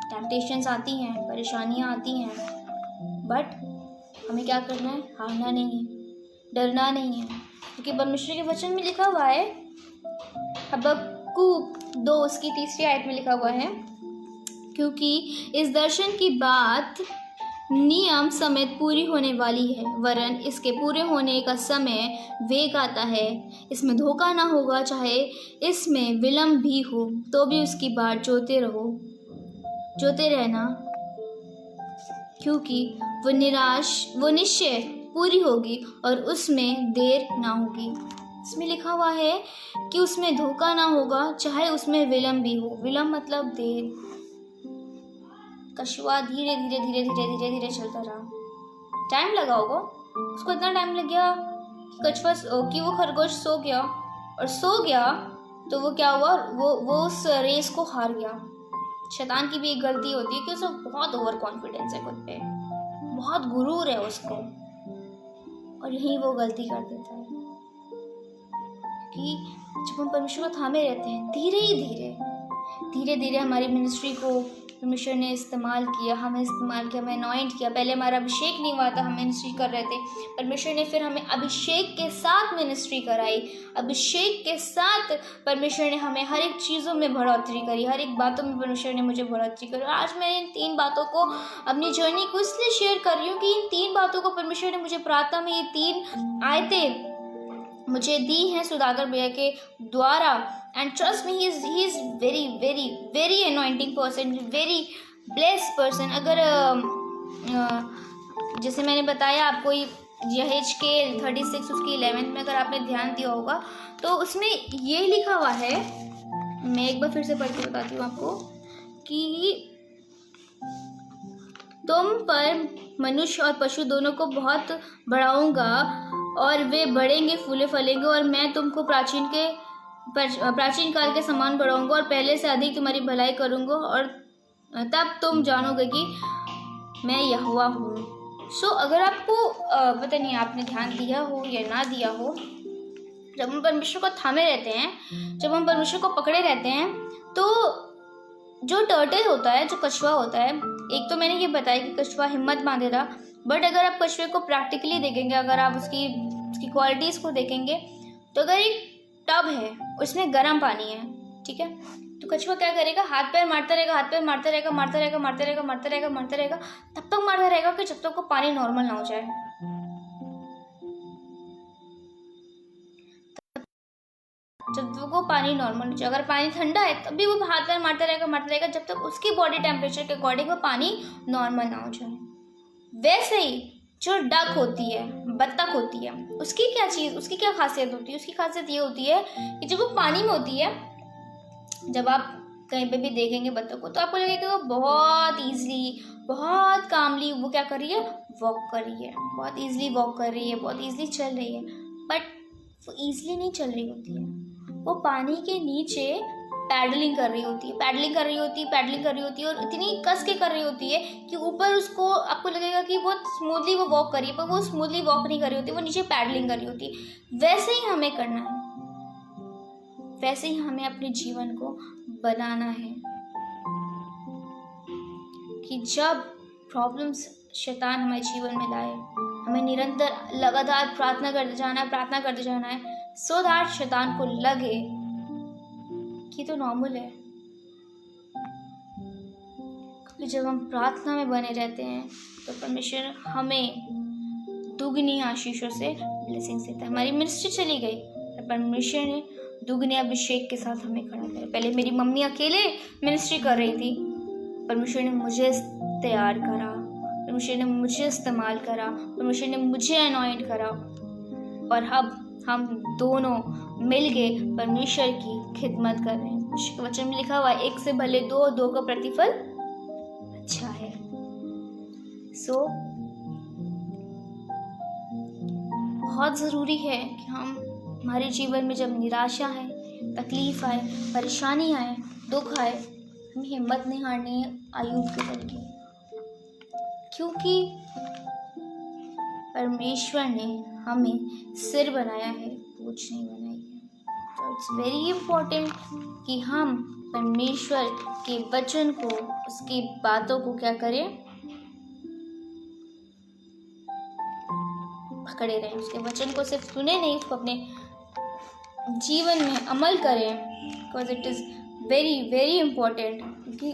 [SPEAKER 1] टेम्पटेशंस आती हैं, परेशानियाँ आती हैं, बट हमें क्या करना है, हारना नहीं है, डरना नहीं है, क्योंकि परमेश्वर के वचन में लिखा हुआ है, हबक्कूक 2 उसकी 3री आयत में लिखा हुआ है, क्योंकि इस दर्शन की बात नियम समेत पूरी होने वाली है, वरन इसके पूरे होने का समय वेग आता है। इसमें धोखा ना होगा, चाहे इसमें विलंब भी हो तो भी उसकी बाट जोते रहना, क्योंकि वो निश्चय पूरी होगी और उसमें देर ना होगी। इसमें लिखा हुआ है कि उसमें धोखा ना होगा, चाहे उसमें विलंब भी हो। विलंब मतलब देर। कछुआ धीरे धीरे धीरे धीरे धीरे धीरे चलता रहा। टाइम लगा होगा उसको, इतना टाइम लग गया कि वो खरगोश सो गया तो वो क्या हुआ, वो उस रेस को हार गया। शैतान की भी एक गलती होती है कि उसको बहुत ओवर कॉन्फिडेंस है खुद पे, बहुत गुरूर है उसको, और यही वो गलती कर देता है। कि जब हम परमेश्वर को थामे रहते हैं, धीरे धीरे हमारी मिनिस्ट्री को परमेश्वर ने इस्तेमाल किया, हमें अनॉइंट किया। पहले हमारा अभिषेक नहीं हुआ था, हम मिनिस्ट्री कर रहे थे। परमेश्वर ने फिर हमें अभिषेक के साथ मिनिस्ट्री कराई। अभिषेक के साथ परमेश्वर ने हमें हर एक चीज़ों में बढ़ोतरी करी, हर एक बातों में परमेश्वर ने मुझे बढ़ोतरी करी। आज मैं इन 3 बातों को, अपनी जर्नी को इसलिए शेयर कर रही हूँ कि इन 3 बातों को परमेश्वर ने मुझे प्रार्थना में, ये 3 आयतें मुझे दी हैं सुधाकर भैया के द्वारा। And trust me, he is very very very anointing person, very blessed person. अगर जैसे मैंने बताया आपको, यहेजकेल 36 उसकी 11 में अगर आपने ध्यान दिया होगा तो उसमें ये लिखा हुआ है, मैं एक बार फिर से पढ़ के बताती हूँ आपको, कि तुम पर मनुष्य और पशु दोनों को बहुत बढ़ाऊंगा और वे बढ़ेंगे, फूले फलेंगे, और मैं तुमको प्राचीन काल के समान बढ़ाऊंगा और पहले से अधिक तुम्हारी भलाई करूंगा, और तब तुम जानोगे कि मैं यहोवा हूँ। सो अगर आपको पता नहीं आपने ध्यान दिया हो या ना दिया हो, जब हम परमेश्वर को थामे रहते हैं, जब हम परमेश्वर को पकड़े रहते हैं, तो जो टर्टल होता है, जो कछुआ होता है, एक तो मैंने ये बताया कि कछुआ हिम्मत बांधेगा, बट अगर आप कछुए को प्रैक्टिकली देखेंगे, अगर आप उसकी क्वालिटीज़ को देखेंगे, तो अगर एक टब है उसमें गर्म पानी है, ठीक है, तो कछुआ क्या करेगा, हाथ पैर मारता रहेगा, तब तक मारता रहेगा कि जब तक वो पानी नॉर्मल ना हो जाए। जब तक वो पानी नॉर्मल हो जाए, अगर पानी ठंडा है तब भी वो हाथ पैर मारता रहेगा जब तक उसकी बॉडी टेम्परेचर के अकॉर्डिंग वो पानी नॉर्मल ना हो जाए। वैसे ही जो डक होती है, बत्तख होती है, उसकी क्या खासियत होती है? उसकी खासियत ये होती है कि जब वो पानी में होती है, जब आप कहीं पे भी देखेंगे बत्तख को, तो आपको लगेगा कि वो बहुत ईजिली, बहुत कामली वो क्या कर रही है, वॉक कर रही है, बहुत ईजिली वॉक कर रही है, बहुत ईजिली चल रही है। बट वो ईजिली नहीं चल रही होती है, वो पानी के नीचे पैडलिंग कर रही होती है और इतनी कस के कर रही होती है कि ऊपर उसको आपको लगेगा कि बहुत स्मूथली वो वॉक कर रही है, पर वो स्मूथली वॉक नहीं कर रही होती, वो नीचे पैडलिंग कर रही होती है। वैसे ही हमें करना है, वैसे ही हमें अपने जीवन को बनाना है कि जब प्रॉब्लम्स शैतान हमारे जीवन में लाए, हमें निरंतर लगातार प्रार्थना करते जाना है सो दैट शैतान को लगे कि तो नॉर्मल है। क्योंकि जब हम प्रार्थना में बने रहते हैं तो परमेश्वर हमें दुगनी आशीषों से ब्लेसिंग्स देता है। हमारी मिनिस्ट्री चली गई, परमेश्वर ने दुगने अभिषेक के साथ हमें खड़ा किया। पहले मेरी मम्मी अकेले मिनिस्ट्री कर रही थी, परमेश्वर ने मुझे तैयार करा, परमेश्वर ने मुझे इस्तेमाल करा, परमेश्वर ने मुझे अनॉइंट करा, और अब हम दोनों मिलके परमेश्वर की खिदमत कर रहे हैं। वचन में लिखा हुआ है, एक से भले दो का प्रतिफल अच्छा है। सो बहुत ज़रूरी है कि हम हमारे जीवन में जब निराशा है, तकलीफ आए, परेशानी आए, दुख आए, हमें हिम्मत नहीं हारनी है आयूब के तरीके, क्योंकि परमेश्वर ने हमें सिर बनाया है, बोझ नहीं बनाई है। तो इट्स वेरी इम्पोर्टेंट कि हम परमेश्वर के वचन को, उसकी बातों को क्या करें, खड़े रहें, उसके वचन को सिर्फ सुने नहीं, उसको अपने जीवन में अमल करें, because it is very very important. क्योंकि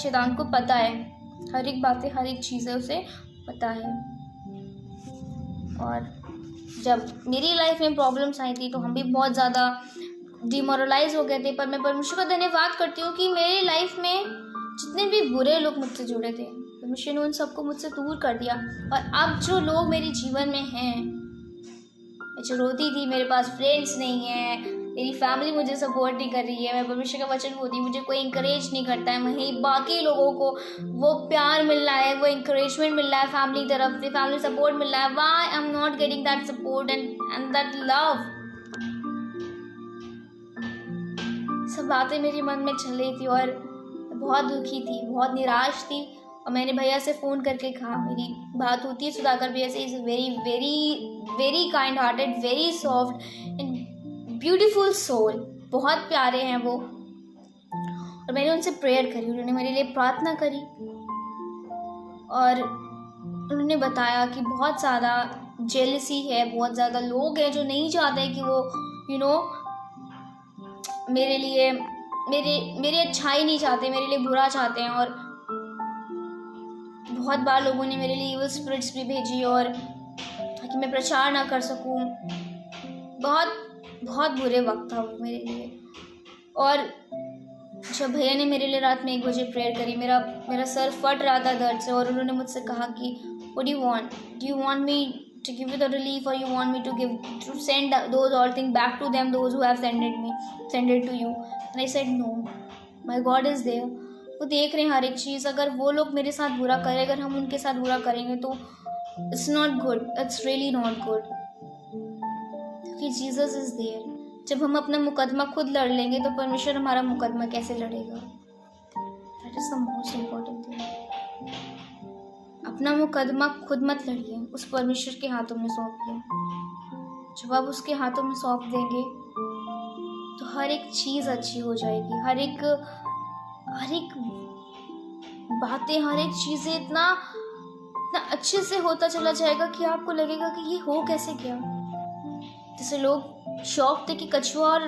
[SPEAKER 1] शैतान को पता है, हर एक बातें, हर एक चीज़ें उसे पता है। और जब मेरी लाइफ में प्रॉब्लम्स आई थी तो हम भी बहुत ज़्यादा डिमोरलाइज हो गए थे, पर मैं परमेश्वर का धन्यवाद करती हूँ कि मेरी लाइफ में जितने भी बुरे लोग मुझसे जुड़े थे, परमेश्वर ने उन सबको मुझसे दूर कर दिया। और अब जो लोग मेरे जीवन में हैं, मैं जो रोती थी, मेरे पास फ्रेंड्स नहीं है, मेरी फैमिली मुझे सपोर्ट नहीं कर रही है, मैं परमेश्वर का वचन बोलती हूँ, मुझे कोई इंकरेज नहीं करता है, वहीं बाकी लोगों को वो प्यार मिल रहा है, वो इंकरेजमेंट मिल रहा है फैमिली तरफ से, फैमिली सपोर्ट मिल रहा है। Why I am not getting that support and that love? सब बातें मेरे मन में चल रही थी और बहुत दुखी थी, बहुत निराश थी। और मैंने भैया से फ़ोन करके कहा, मेरी बात होती है सुधाकर भैया से, is very very very kind hearted, very soft and beautiful soul, बहुत प्यारे हैं वो। और मैंने उनसे प्रेयर करी, उन्होंने मेरे लिए प्रार्थना करी और उन्होंने बताया कि बहुत ज़्यादा जेलसी है, बहुत ज़्यादा लोग हैं जो नहीं चाहते कि वो मेरे लिए मेरी अच्छाई नहीं चाहते, मेरे लिए बुरा चाहते हैं। और बहुत बार लोगों ने मेरे लिए इविल स्पिरिट्स भी भेजी और ताकि मैं प्रचार ना कर सकूं। बहुत बुरे वक्त था वो मेरे लिए। और जब भैया ने मेरे लिए रात में 1 बजे प्रेयर करी, मेरा सर फट रहा था दर्द से, और उन्होंने मुझसे कहा कि what do you want me to give you the relief, or you want me to send those all things back to them, those who have send it to you? And I said no, my God is there. वो देख रहे हैं हर एक चीज़। अगर वो लोग मेरे साथ बुरा करें, अगर हम उनके साथ बुरा करेंगे तो it's not good, it's really not good, क्योंकि जीसस इज देयर। जब हम अपना मुकदमा खुद लड़ लेंगे तो परमेश्वर हमारा मुकदमा कैसे लड़ेगा? That is the most important thing. अपना मुकदमा खुद मत लड़िए, उस परमेश्वर के हाथों में सौंपिए। जब आप उसके हाथों में सौंप देंगे तो हर एक चीज़ अच्छी हो जाएगी, हर एक बातें, हर एक चीज़ें इतना अच्छे से होता चला जाएगा कि आपको लगेगा कि ये हो कैसे गया। जैसे लोग शौक थे कि कछुआ और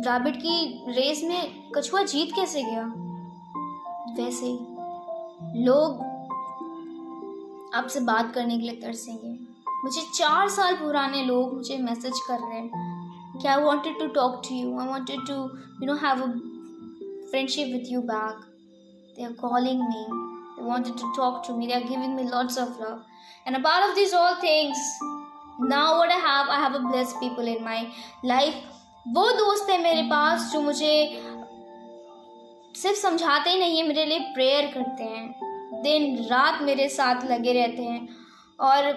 [SPEAKER 1] रैबिट की रेस में कछुआ जीत कैसे गया, वैसे ही लोग आपसे बात करने के लिए तरसेंगे। मुझे 4 साल पुराने लोग मुझे मैसेज कर रहे हैं कि I wanted to talk to you, I wanted to have a friendship with you back. They are calling me, they wanted to talk to me, they are giving me lots of love and a part of this all things now what I have a blessed people in my life. वो दोस्त है मेरे पास जो मुझे सिर्फ समझाते ही नहीं है, मेरे लिए प्रेयर करते हैं, दिन रात मेरे साथ लगे रहते हैं। और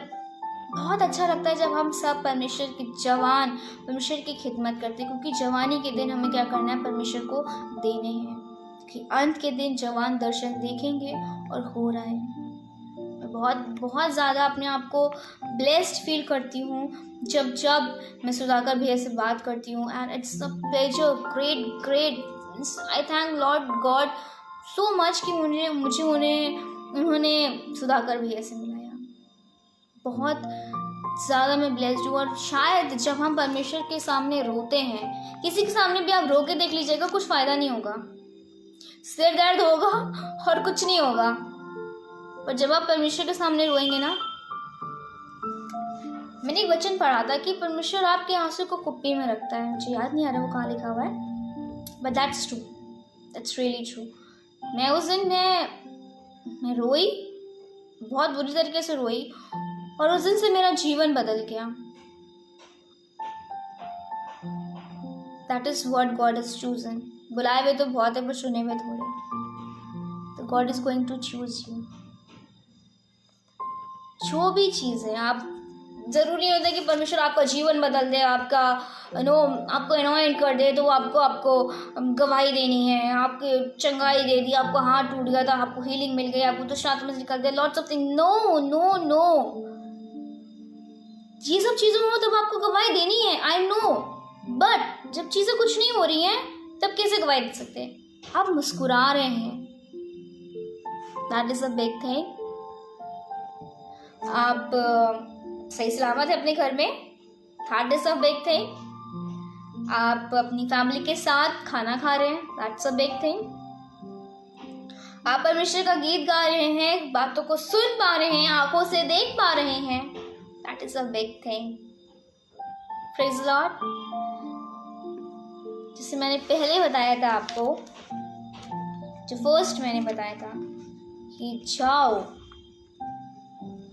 [SPEAKER 1] बहुत अच्छा लगता है जब हम सब परमेश्वर की खिदमत करते हैं, क्योंकि जवानी के दिन हमें क्या करना है? परमेश्वर को देने हैं, कि अंत के दिन जवान दर्शन देखेंगे और हो रहा है। मैं बहुत ज़्यादा अपने आप को ब्लेस्ड फील करती हूँ जब मैं सुधाकर भैया से बात करती हूँ, and it's a pleasure, great. I thank Lord God so much कि उन्होंने सुधाकर भैया से मिलाया। बहुत ज़्यादा मैं ब्लेस्ड हूँ। और शायद जब हम परमेश्वर के सामने रोते हैं, किसी के सामने भी आप रो के देख लीजिएगा, कुछ फ़ायदा नहीं होगा, सिर दर्द होगा और कुछ नहीं होगा। पर जब आप परमेश्वर के सामने रोएंगे ना, मैंने एक वचन पढ़ा था कि परमेश्वर आपके आंसू को कुप्पी में रखता है, मुझे याद नहीं आ रहा वो कहाँ लिखा हुआ है, but that's true, that's really true. मैं उस दिन मैं रोई, बहुत बुरी तरीके से रोई, और उस दिन से मेरा जीवन बदल गया। That is what God is chosen. बुलाए हुए तो बहुत है, पर चुने हुए थोड़े। तो God is going to choose you. जो भी चीज़ है, आप ज़रूरी नहीं होता कि परमेश्वर आपका जीवन बदल दे, आपको अनॉइंट कर दे, तो आपको गवाही देनी है, आपको चंगाई दे दी, आपको हाथ टूट गया था, आपको हीलिंग मिल गई, आपको तो शांत में निकल गया, लॉट्स ऑफ थिंग। नो, ये सब चीज़ों में तब आपको गवाही देनी है, आई नो, बट जब चीज़ें कुछ नहीं हो रही हैं तब कैसे गवाही दे सकते हैं? आप मुस्कुरा रहे हैं, that is a big thing. आप सही सलामत है अपने घर में, that is a big thing. आप अपनी फैमिली के साथ खाना खा रहे हैं, दैट्स अ बिग थिंग। आप परमेश्वर का गीत गा रहे हैं, बातों को सुन पा रहे हैं, आंखों से देख पा रहे हैं, that is a big thing. Praise Lord. जैसे मैंने पहले बताया था आपको, जो फर्स्ट मैंने बताया था कि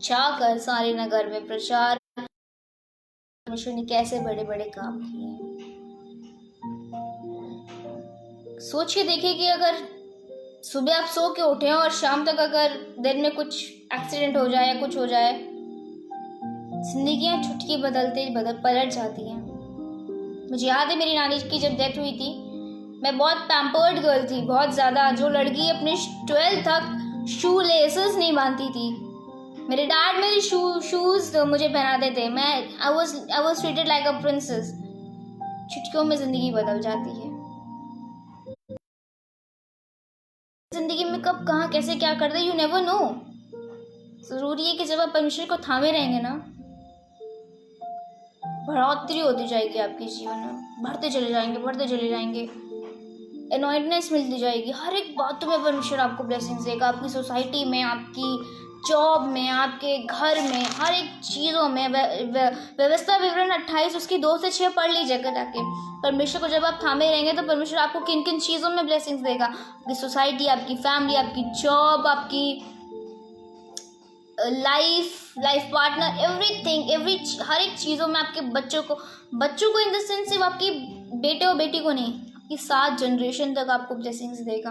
[SPEAKER 1] जाकर सारे नगर में प्रचार, परमेश्वर ने कैसे बड़े बड़े काम किए हैं। सोच के देखिए कि अगर सुबह आप सो के उठे और शाम तक अगर दिन में कुछ एक्सीडेंट हो जाए या कुछ हो जाए, जिंदगियां चुटकी बदलते पलट जाती हैं। मुझे याद है मेरी नानी की जब डेथ हुई थी, मैं बहुत पैम्पर्ड गर्ल थी, बहुत ज़्यादा। जो लड़की अपने 12 तक शू लेसेस नहीं बांधती थी, मेरे डैड मेरे शूज़ मुझे पहनाते थे। I was treated like a princess. चुटकियों में ज़िंदगी बदल जाती है। ज़िंदगी में कब कहाँ कैसे क्या कर दे, यू नेवर नो। ज़रूरी है कि जब आप परमेश्वर को थामे रहेंगे ना, बढ़ोतरी होती जाएगी आपके जीवन में, बढ़ते चले जाएंगे, अनॉइंटनेस मिलती जाएगी। हर एक बातों में परमेश्वर आपको ब्लेसिंग्स देगा, आपकी सोसाइटी में, आपकी जॉब में, आपके घर में, हर एक चीज़ों में। व्यवस्था विवरण 28 उसकी 2 से 6 पढ़ लीजिएगा ताकि परमेश्वर को जब आप थामे रहेंगे तो परमेश्वर आपको किन किन चीज़ों में ब्लेसिंग्स देगा। आपकी सोसाइटी, आपकी फैमिली, आपकी जॉब, आपकी लाइफ पार्टनर, एवरीथिंग, हर एक चीज़ों में। आपके बच्चों को इन द सेंस सिर्फ आपकी बेटे और बेटी को नहीं, आपकी 7 जनरेशन तक आपको ब्लेसिंग्स देगा।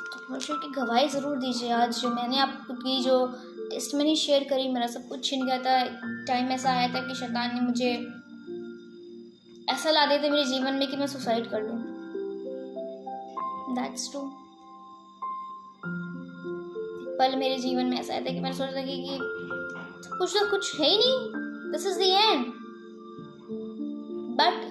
[SPEAKER 1] तो परमेश्वर की गवाही ज़रूर दीजिए। आज जो मैंने आपकी जो टेस्टमनी शेयर करी, मेरा सब कुछ छिन गया था। टाइम ऐसा आया था कि शैतान ने मुझे ऐसा ला दिया था मेरे जीवन में कि मैं सुसाइड कर लूँ। That's true. पल मेरे जीवन में ऐसा आया था कि मैंने सोचा था कि कुछ है ही नहीं, this is the end. But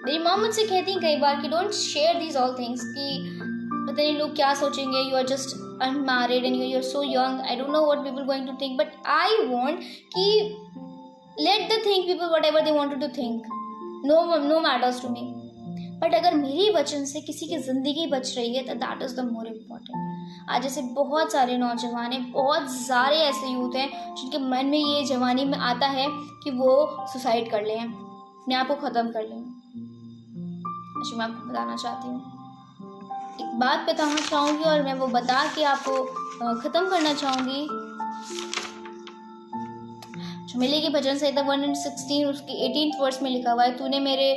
[SPEAKER 1] मेरी मॉम मुझसे कहती है कई बार कि don't share these all things, कि पता नहीं लोग क्या सोचेंगे, you are just unmarried and you are so young, I don't know what people going to think, but I want कि let the think people whatever they wanted to think, no matters to me. But अगर मेरी वचन से किसी की ज़िंदगी बच रही है तो that is the more important. आज ऐसे बहुत सारे नौजवान हैं, बहुत सारे ऐसे यूथ हैं जिनके मन में ये जवानी में आता है कि वो सुसाइड कर लें, अपने आप को ख़त्म कर लें। अच्छा, मैं आपको बताना चाहती हूँ, एक बात बताना चाहूँगी और मैं वो बता के आपको ख़त्म करना चाहूँगी। जो मिले के भजन संहिता 116 उसके 18th वर्स में लिखा हुआ है, तूने मेरे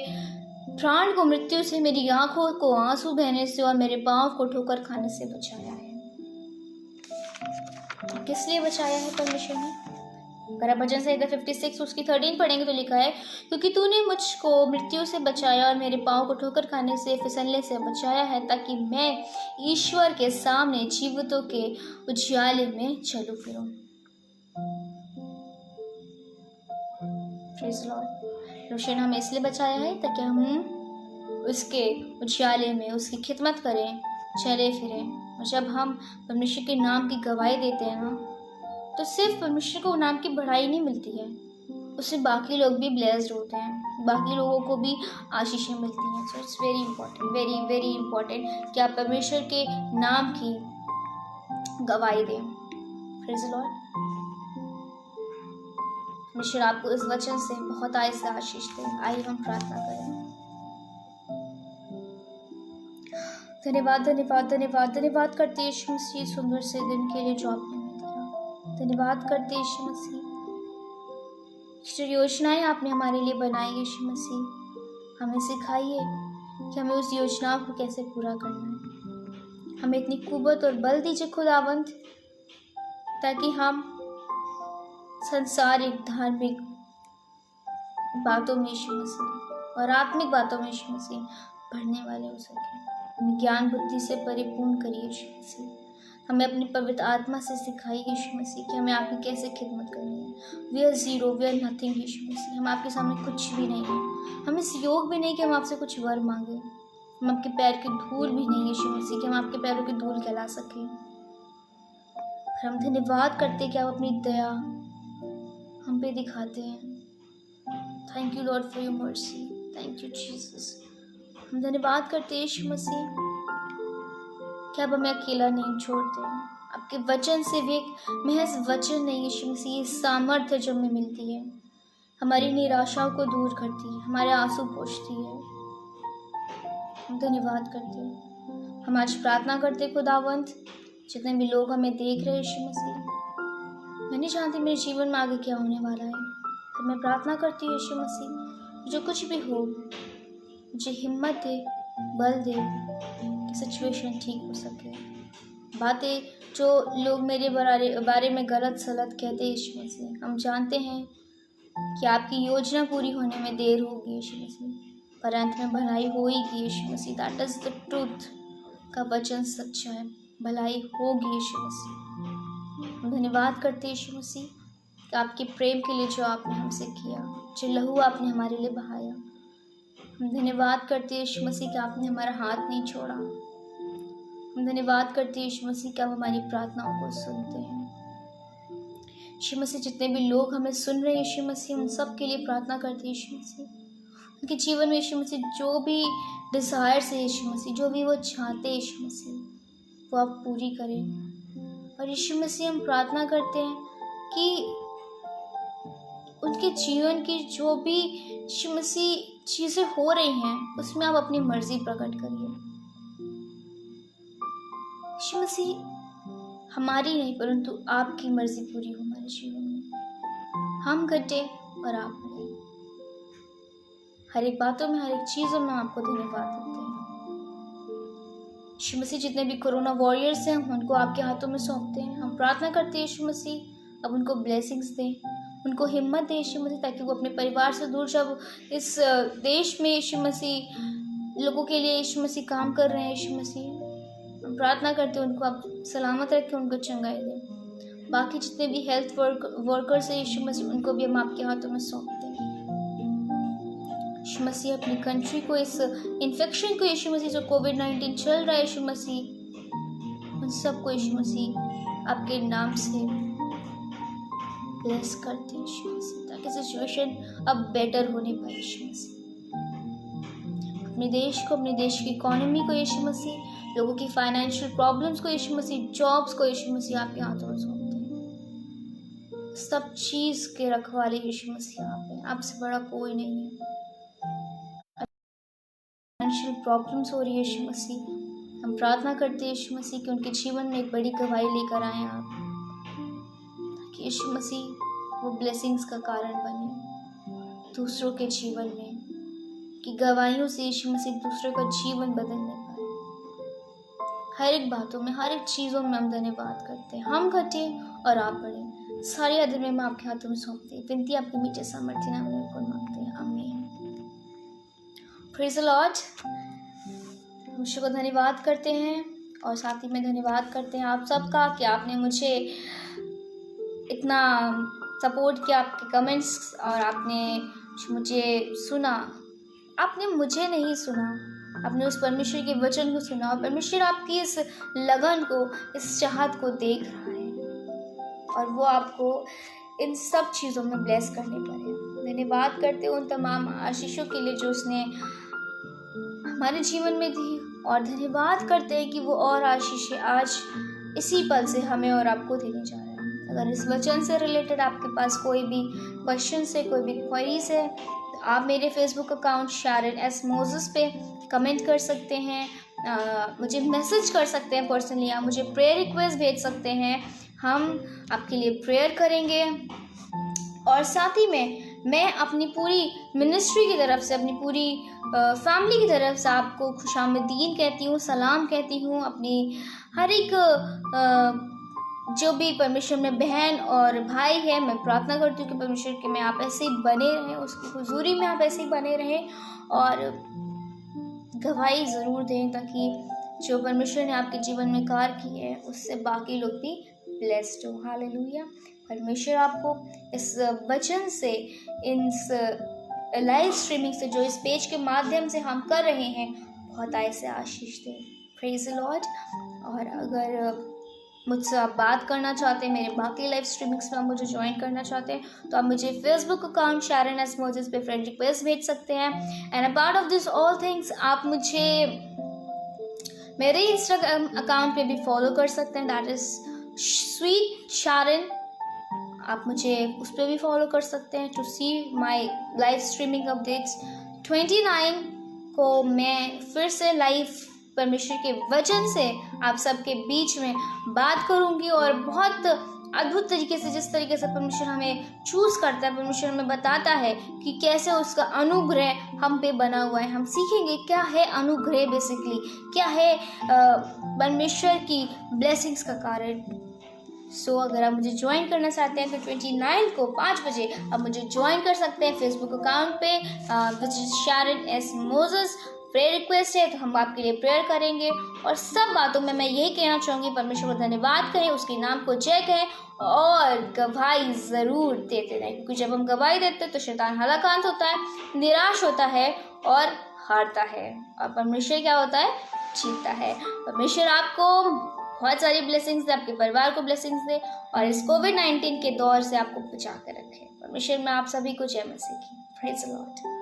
[SPEAKER 1] प्राण को मृत्यु से, मेरी आंखों को आंसू बहने से और मेरे पांव को ठोकर खाने से बचाया है। किस लिए बचाया है परमेश्वर ने? अगर आप भजन संहिता 56 उसकी 13 पढ़ेंगे तो लिखा है, क्योंकि तूने मुझको मृत्यु से बचाया और मेरे पांव को ठोकर खाने से, फिसलने से बचाया है, ताकि मैं ईश्वर के सामने जीवितों के उजियाले में चलूं फिरूं। Praise Lord. परमेश्वर ने हमें इसलिए बचाया है ताकि हम उसके उजियाले में उसकी खिदमत करें, चले फिरें। और जब हम परमेश्वर के नाम की गवाही देते हैं ना, तो सिर्फ परमेश्वर को नाम की बढ़ाई नहीं मिलती है, उससे बाकी लोग भी ब्लेस्ड होते हैं, बाकी लोगों को भी आशीषें मिलती हैं। So it's very important, very very important कि आप परमेश्वर के नाम की गवाही दें। Praise Lord. परमेश्वर आपको इस वचन से बहुत आहिस्ता आशीष दे। आइए हम प्रार्थना करें। धन्यवाद धन्यवाद धन्यवाद धन्यवाद करते यीशु मसीह सुंदर से दिन के लिए जो आपने हमें दिया। धन्यवाद करते यीशु मसीह, जो योजनाएं आपने हमारे लिए बनाई यीशु मसीह, हमें सिखाइए कि हमें उस योजनाओं को कैसे पूरा करना है। हमें इतनी कुव्वत और बल दीजिए खुदावंत, ताकि हम संसारिक धार्मिक बातों में यीशु मसीह और आत्मिक बातों में यीशु मसीह बढ़ने वाले हो सके। हमें ज्ञान बुद्धि से परिपूर्ण करिए यीशु मसीह। हमें अपनी पवित्र आत्मा से सिखाइए यीशु मसीह कि हमें आपकी कैसे खिदमत करनी है। We are zero, we are nothing Yeshu Masih. हम आपके सामने कुछ भी नहीं है। हम इस योग भी नहीं कि हम आपसे कुछ वर मांगे। हम आपके पैर की धूल भी नहीं यीशु मसीह कि हम आपके पैरों की धूल कहला सकें। और हम धन्यवाद करते हैं कि आप अपनी दया हम पे दिखाते हैं। Thank you Lord for your mercy, thank you Jesus. हम धन्यवाद करते हैं यीशु मसीह कि आप हमें अकेला नहीं छोड़ते हैं। आपके वचन से भी एक महज वचन नहीं यीशु मसीह, ये सामर्थ्य जो हमें मिलती है, हमारी निराशाओं को दूर करती है, हमारे आंसू पोंछती है। हम धन्यवाद करते हैं। हम आज प्रार्थना करते खुदावंत, जितने भी लोग हमें देख रहे हैं यीशु मसीह, मैं नहीं जानती मेरे जीवन में आगे क्या होने वाला है, तो मैं प्रार्थना करती हूँ यीशु मसीह, जो कुछ भी हो मुझे हिम्मत दे, बल दे कि सिचुएशन ठीक हो सके। बातें जो लोग मेरे बारे में गलत सलत कहते हैं यीशु मसीह, हम जानते हैं कि आपकी योजना पूरी होने में देर होगी यीशु मसीह, पर अंत में भलाई होगी यीशु मसीह। दैट इज द ट्रूथ का वचन सच्चा है, भलाई होगी यीशु मसीह। हम धन्यवाद करते हैं यीशु मसीह कि आपके प्रेम के लिए जो आपने हमसे किया, जो लहू आपने हमारे लिए बहाया। हम धन्यवाद करते हैं यीशु मसीह कि आपने हमारा हाथ नहीं छोड़ा। हम धन्यवाद करते हैं यीशु मसीह कि आप हमारी प्रार्थनाओं को सुनते हैं। यीशु मसीह, जितने भी लोग हमें सुन रहे हैं यीशु मसीह, उन सब के लिए प्रार्थना करते हैं यीशु मसीह, उनके जीवन में यीशु मसीह जो भी डिज़ायर्स है यीशु मसीह, जो भी वो चाहते हैं यीशु मसीह, वो आप पूरी करें। और यीशु मसीह, हम प्रार्थना करते हैं कि उनके जीवन की जो भी यीशु मसीह चीज़ें हो रही हैं, उसमें आप अपनी मर्जी प्रकट करिए यीशु मसीह। हमारी नहीं परंतु आपकी मर्जी पूरी हो हमारे जीवन में। हम घटे और आप बढ़े। हर एक बातों में, हर एक चीज़ों में आपको धन्यवाद देते हैं यीशु मसीह। जितने भी कोरोना वॉरियर्स हैं, हम उनको आपके हाथों में सौंपते हैं। हम प्रार्थना करते हैं यीशु मसीह, अब उनको ब्लेसिंग्स दें, उनको हिम्मत दें यीशु मसीह, ताकि वो अपने परिवार से दूर, जब इस देश में यीशु मसीह लोगों के लिए यीशु मसीह काम कर रहे हैं यीशु मसीह, हम प्रार्थना करते हैं उनको आप सलामत रखें, उनको चंगाई दें। बाकी जितने भी हेल्थ वर्कर्स हैं यीशु मसीह, उनको भी हम आपके हाथों में सौंपते हैं यीशु मसीह। अपनी कंट्री को, इस इन्फेक्शन को यीशु मसीह, जो कोविड-19 चल रहा है यीशु मसीह, उन सबको यीशु मसीह आपके नाम से ब्लेस करते हैं यीशु मसीह, ताकि सिचुएशन अब बेटर होने पाए यीशु मसीह। अपने देश को, अपने देश की इकोनॉमी को यीशु मसीह, लोगों की फाइनेंशियल प्रॉब्लम्स को यीशु मसीह, जॉब्स को यीशु मसीह आपके हाथों में सौंपते हैं। सब चीज़ के रखवाले यीशु मसीह आप हैं, आपसे बड़ा कोई नहीं है। फाइनेंशियल प्रॉब्लम्स हो रही है यीशु मसीह, हम प्रार्थना करते हैं यीशु मसीह कि उनके जीवन में एक बड़ी गवाही लेकर आए आप, ताकि यीशु मसीह वो ब्लेसिंग्स का कारण बने दूसरों के जीवन में, कि गवाहियों से यीशु मसीह दूसरों का जीवन बदलने पाए। हर एक बातों में, हर एक चीज़ों में हम धन्यवाद करते हैं। हम घटे और आप बढ़े। सारी आदर में आपके हाथों में सौंपते हैं। विनती आपके मीठे सामर्थ्य नाम में उनको मांगते हैं, आमीन। Praise the Lord. मुझे को धन्यवाद करते हैं और साथ ही में धन्यवाद करते हैं आप सबका कि आपने मुझे इतना सपोर्ट किया, आपके कमेंट्स, और आपने मुझे सुना। आपने मुझे नहीं सुना, आपने उस परमेश्वर के वचन को सुना, और परमेश्वर आपकी इस लगन को, इस चाहत को देख रहा है, और वो आपको इन सब चीज़ों में ब्लेस करने पर है। धन्यवाद करते उन तमाम आशीषों के लिए जो उसने हमारे जीवन में दी, और धन्यवाद करते हैं कि वो और आशीषें आज इसी पल से हमें और आपको देने जा रहे हैं। अगर इस वचन से रिलेटेड आपके पास कोई भी क्वेश्चन है, कोई भी क्वेरीज है, तो आप मेरे फेसबुक अकाउंट शारन एस मोसेस पे कमेंट कर सकते हैं, मुझे मैसेज कर सकते हैं पर्सनली, आप मुझे प्रेयर रिक्वेस्ट भेज सकते हैं, हम आपके लिए प्रेयर करेंगे। और साथ ही में मैं अपनी पूरी मिनिस्ट्री की तरफ से, अपनी पूरी फैमिली की तरफ से आपको खुशामदीन कहती हूँ, सलाम कहती हूँ। अपनी हर एक जो भी परमेश्वर में बहन और भाई है, मैं प्रार्थना करती हूँ कि परमेश्वर के में आप ऐसे ही बने रहें, उसकी हुजूरी में आप ऐसे ही बने रहें, और गवाही ज़रूर दें, ताकि जो परमेश्वर ने आपके जीवन में कार्य किए हैं उससे बाकी लोग भी ब्लेस्ड हो। हालेलुया। परमेश्वर आपको इस वचन से, इस लाइव स्ट्रीमिंग से, जो इस पेज के माध्यम से हम कर रहे हैं, बहुत ऐसे आशीष दे। Praise the Lord. और अगर मुझसे आप बात करना चाहते हैं, मेरे बाकी लाइव स्ट्रीमिंग्स में आप मुझे ज्वाइन करना चाहते हैं, तो आप मुझे फेसबुक अकाउंट शारन एस मोजेस पे फ्रेंड रिक्वेस्ट भेज सकते हैं। And apart of this all things आप मुझे मेरे इंस्टाग्राम अकाउंट पे भी फॉलो कर सकते हैं, दैट इज़ स्वीट शारन। आप मुझे उस पर भी फॉलो कर सकते हैं to see my live streaming updates. 29 को मैं फिर से लाइव परमेश्वर के वचन से आप सबके बीच में बात करूंगी, और बहुत अद्भुत तरीके से, जिस तरीके से परमेश्वर हमें चूज़ करता है, परमेश्वर हमें बताता है कि कैसे उसका अनुग्रह हम पे बना हुआ है। हम सीखेंगे क्या है अनुग्रह, बेसिकली क्या है परमेश्वर की ब्लेसिंग्स का कारण। सो अगर आप मुझे ज्वाइन करना चाहते हैं तो 29 को 5 बजे आप मुझे ज्वाइन कर सकते हैं फेसबुक अकाउंट पे, which is Sharon S Moses. Prayer request है तो हम आपके लिए प्रेयर करेंगे, और सब बातों में मैं यही कहना चाहूँगी, परमेश्वर को धन्यवाद करें, उसके नाम को जय कहें, और गवाही ज़रूर देते रहें, क्योंकि जब हम गवाही देते हैं तो शैतान हलाकांत होता है, निराश होता है और हारता है, और परमेश्वर क्या होता है, जीतता है। परमेश्वर आपको बहुत सारी ब्लेसिंग्स दे, आपके परिवार को ब्लेसिंग्स दे, और इस कोविड-19 के दौर से आपको बचा कर रखे। परमेश्वर में आप सभी को जय मसीह की। Praise the Lord.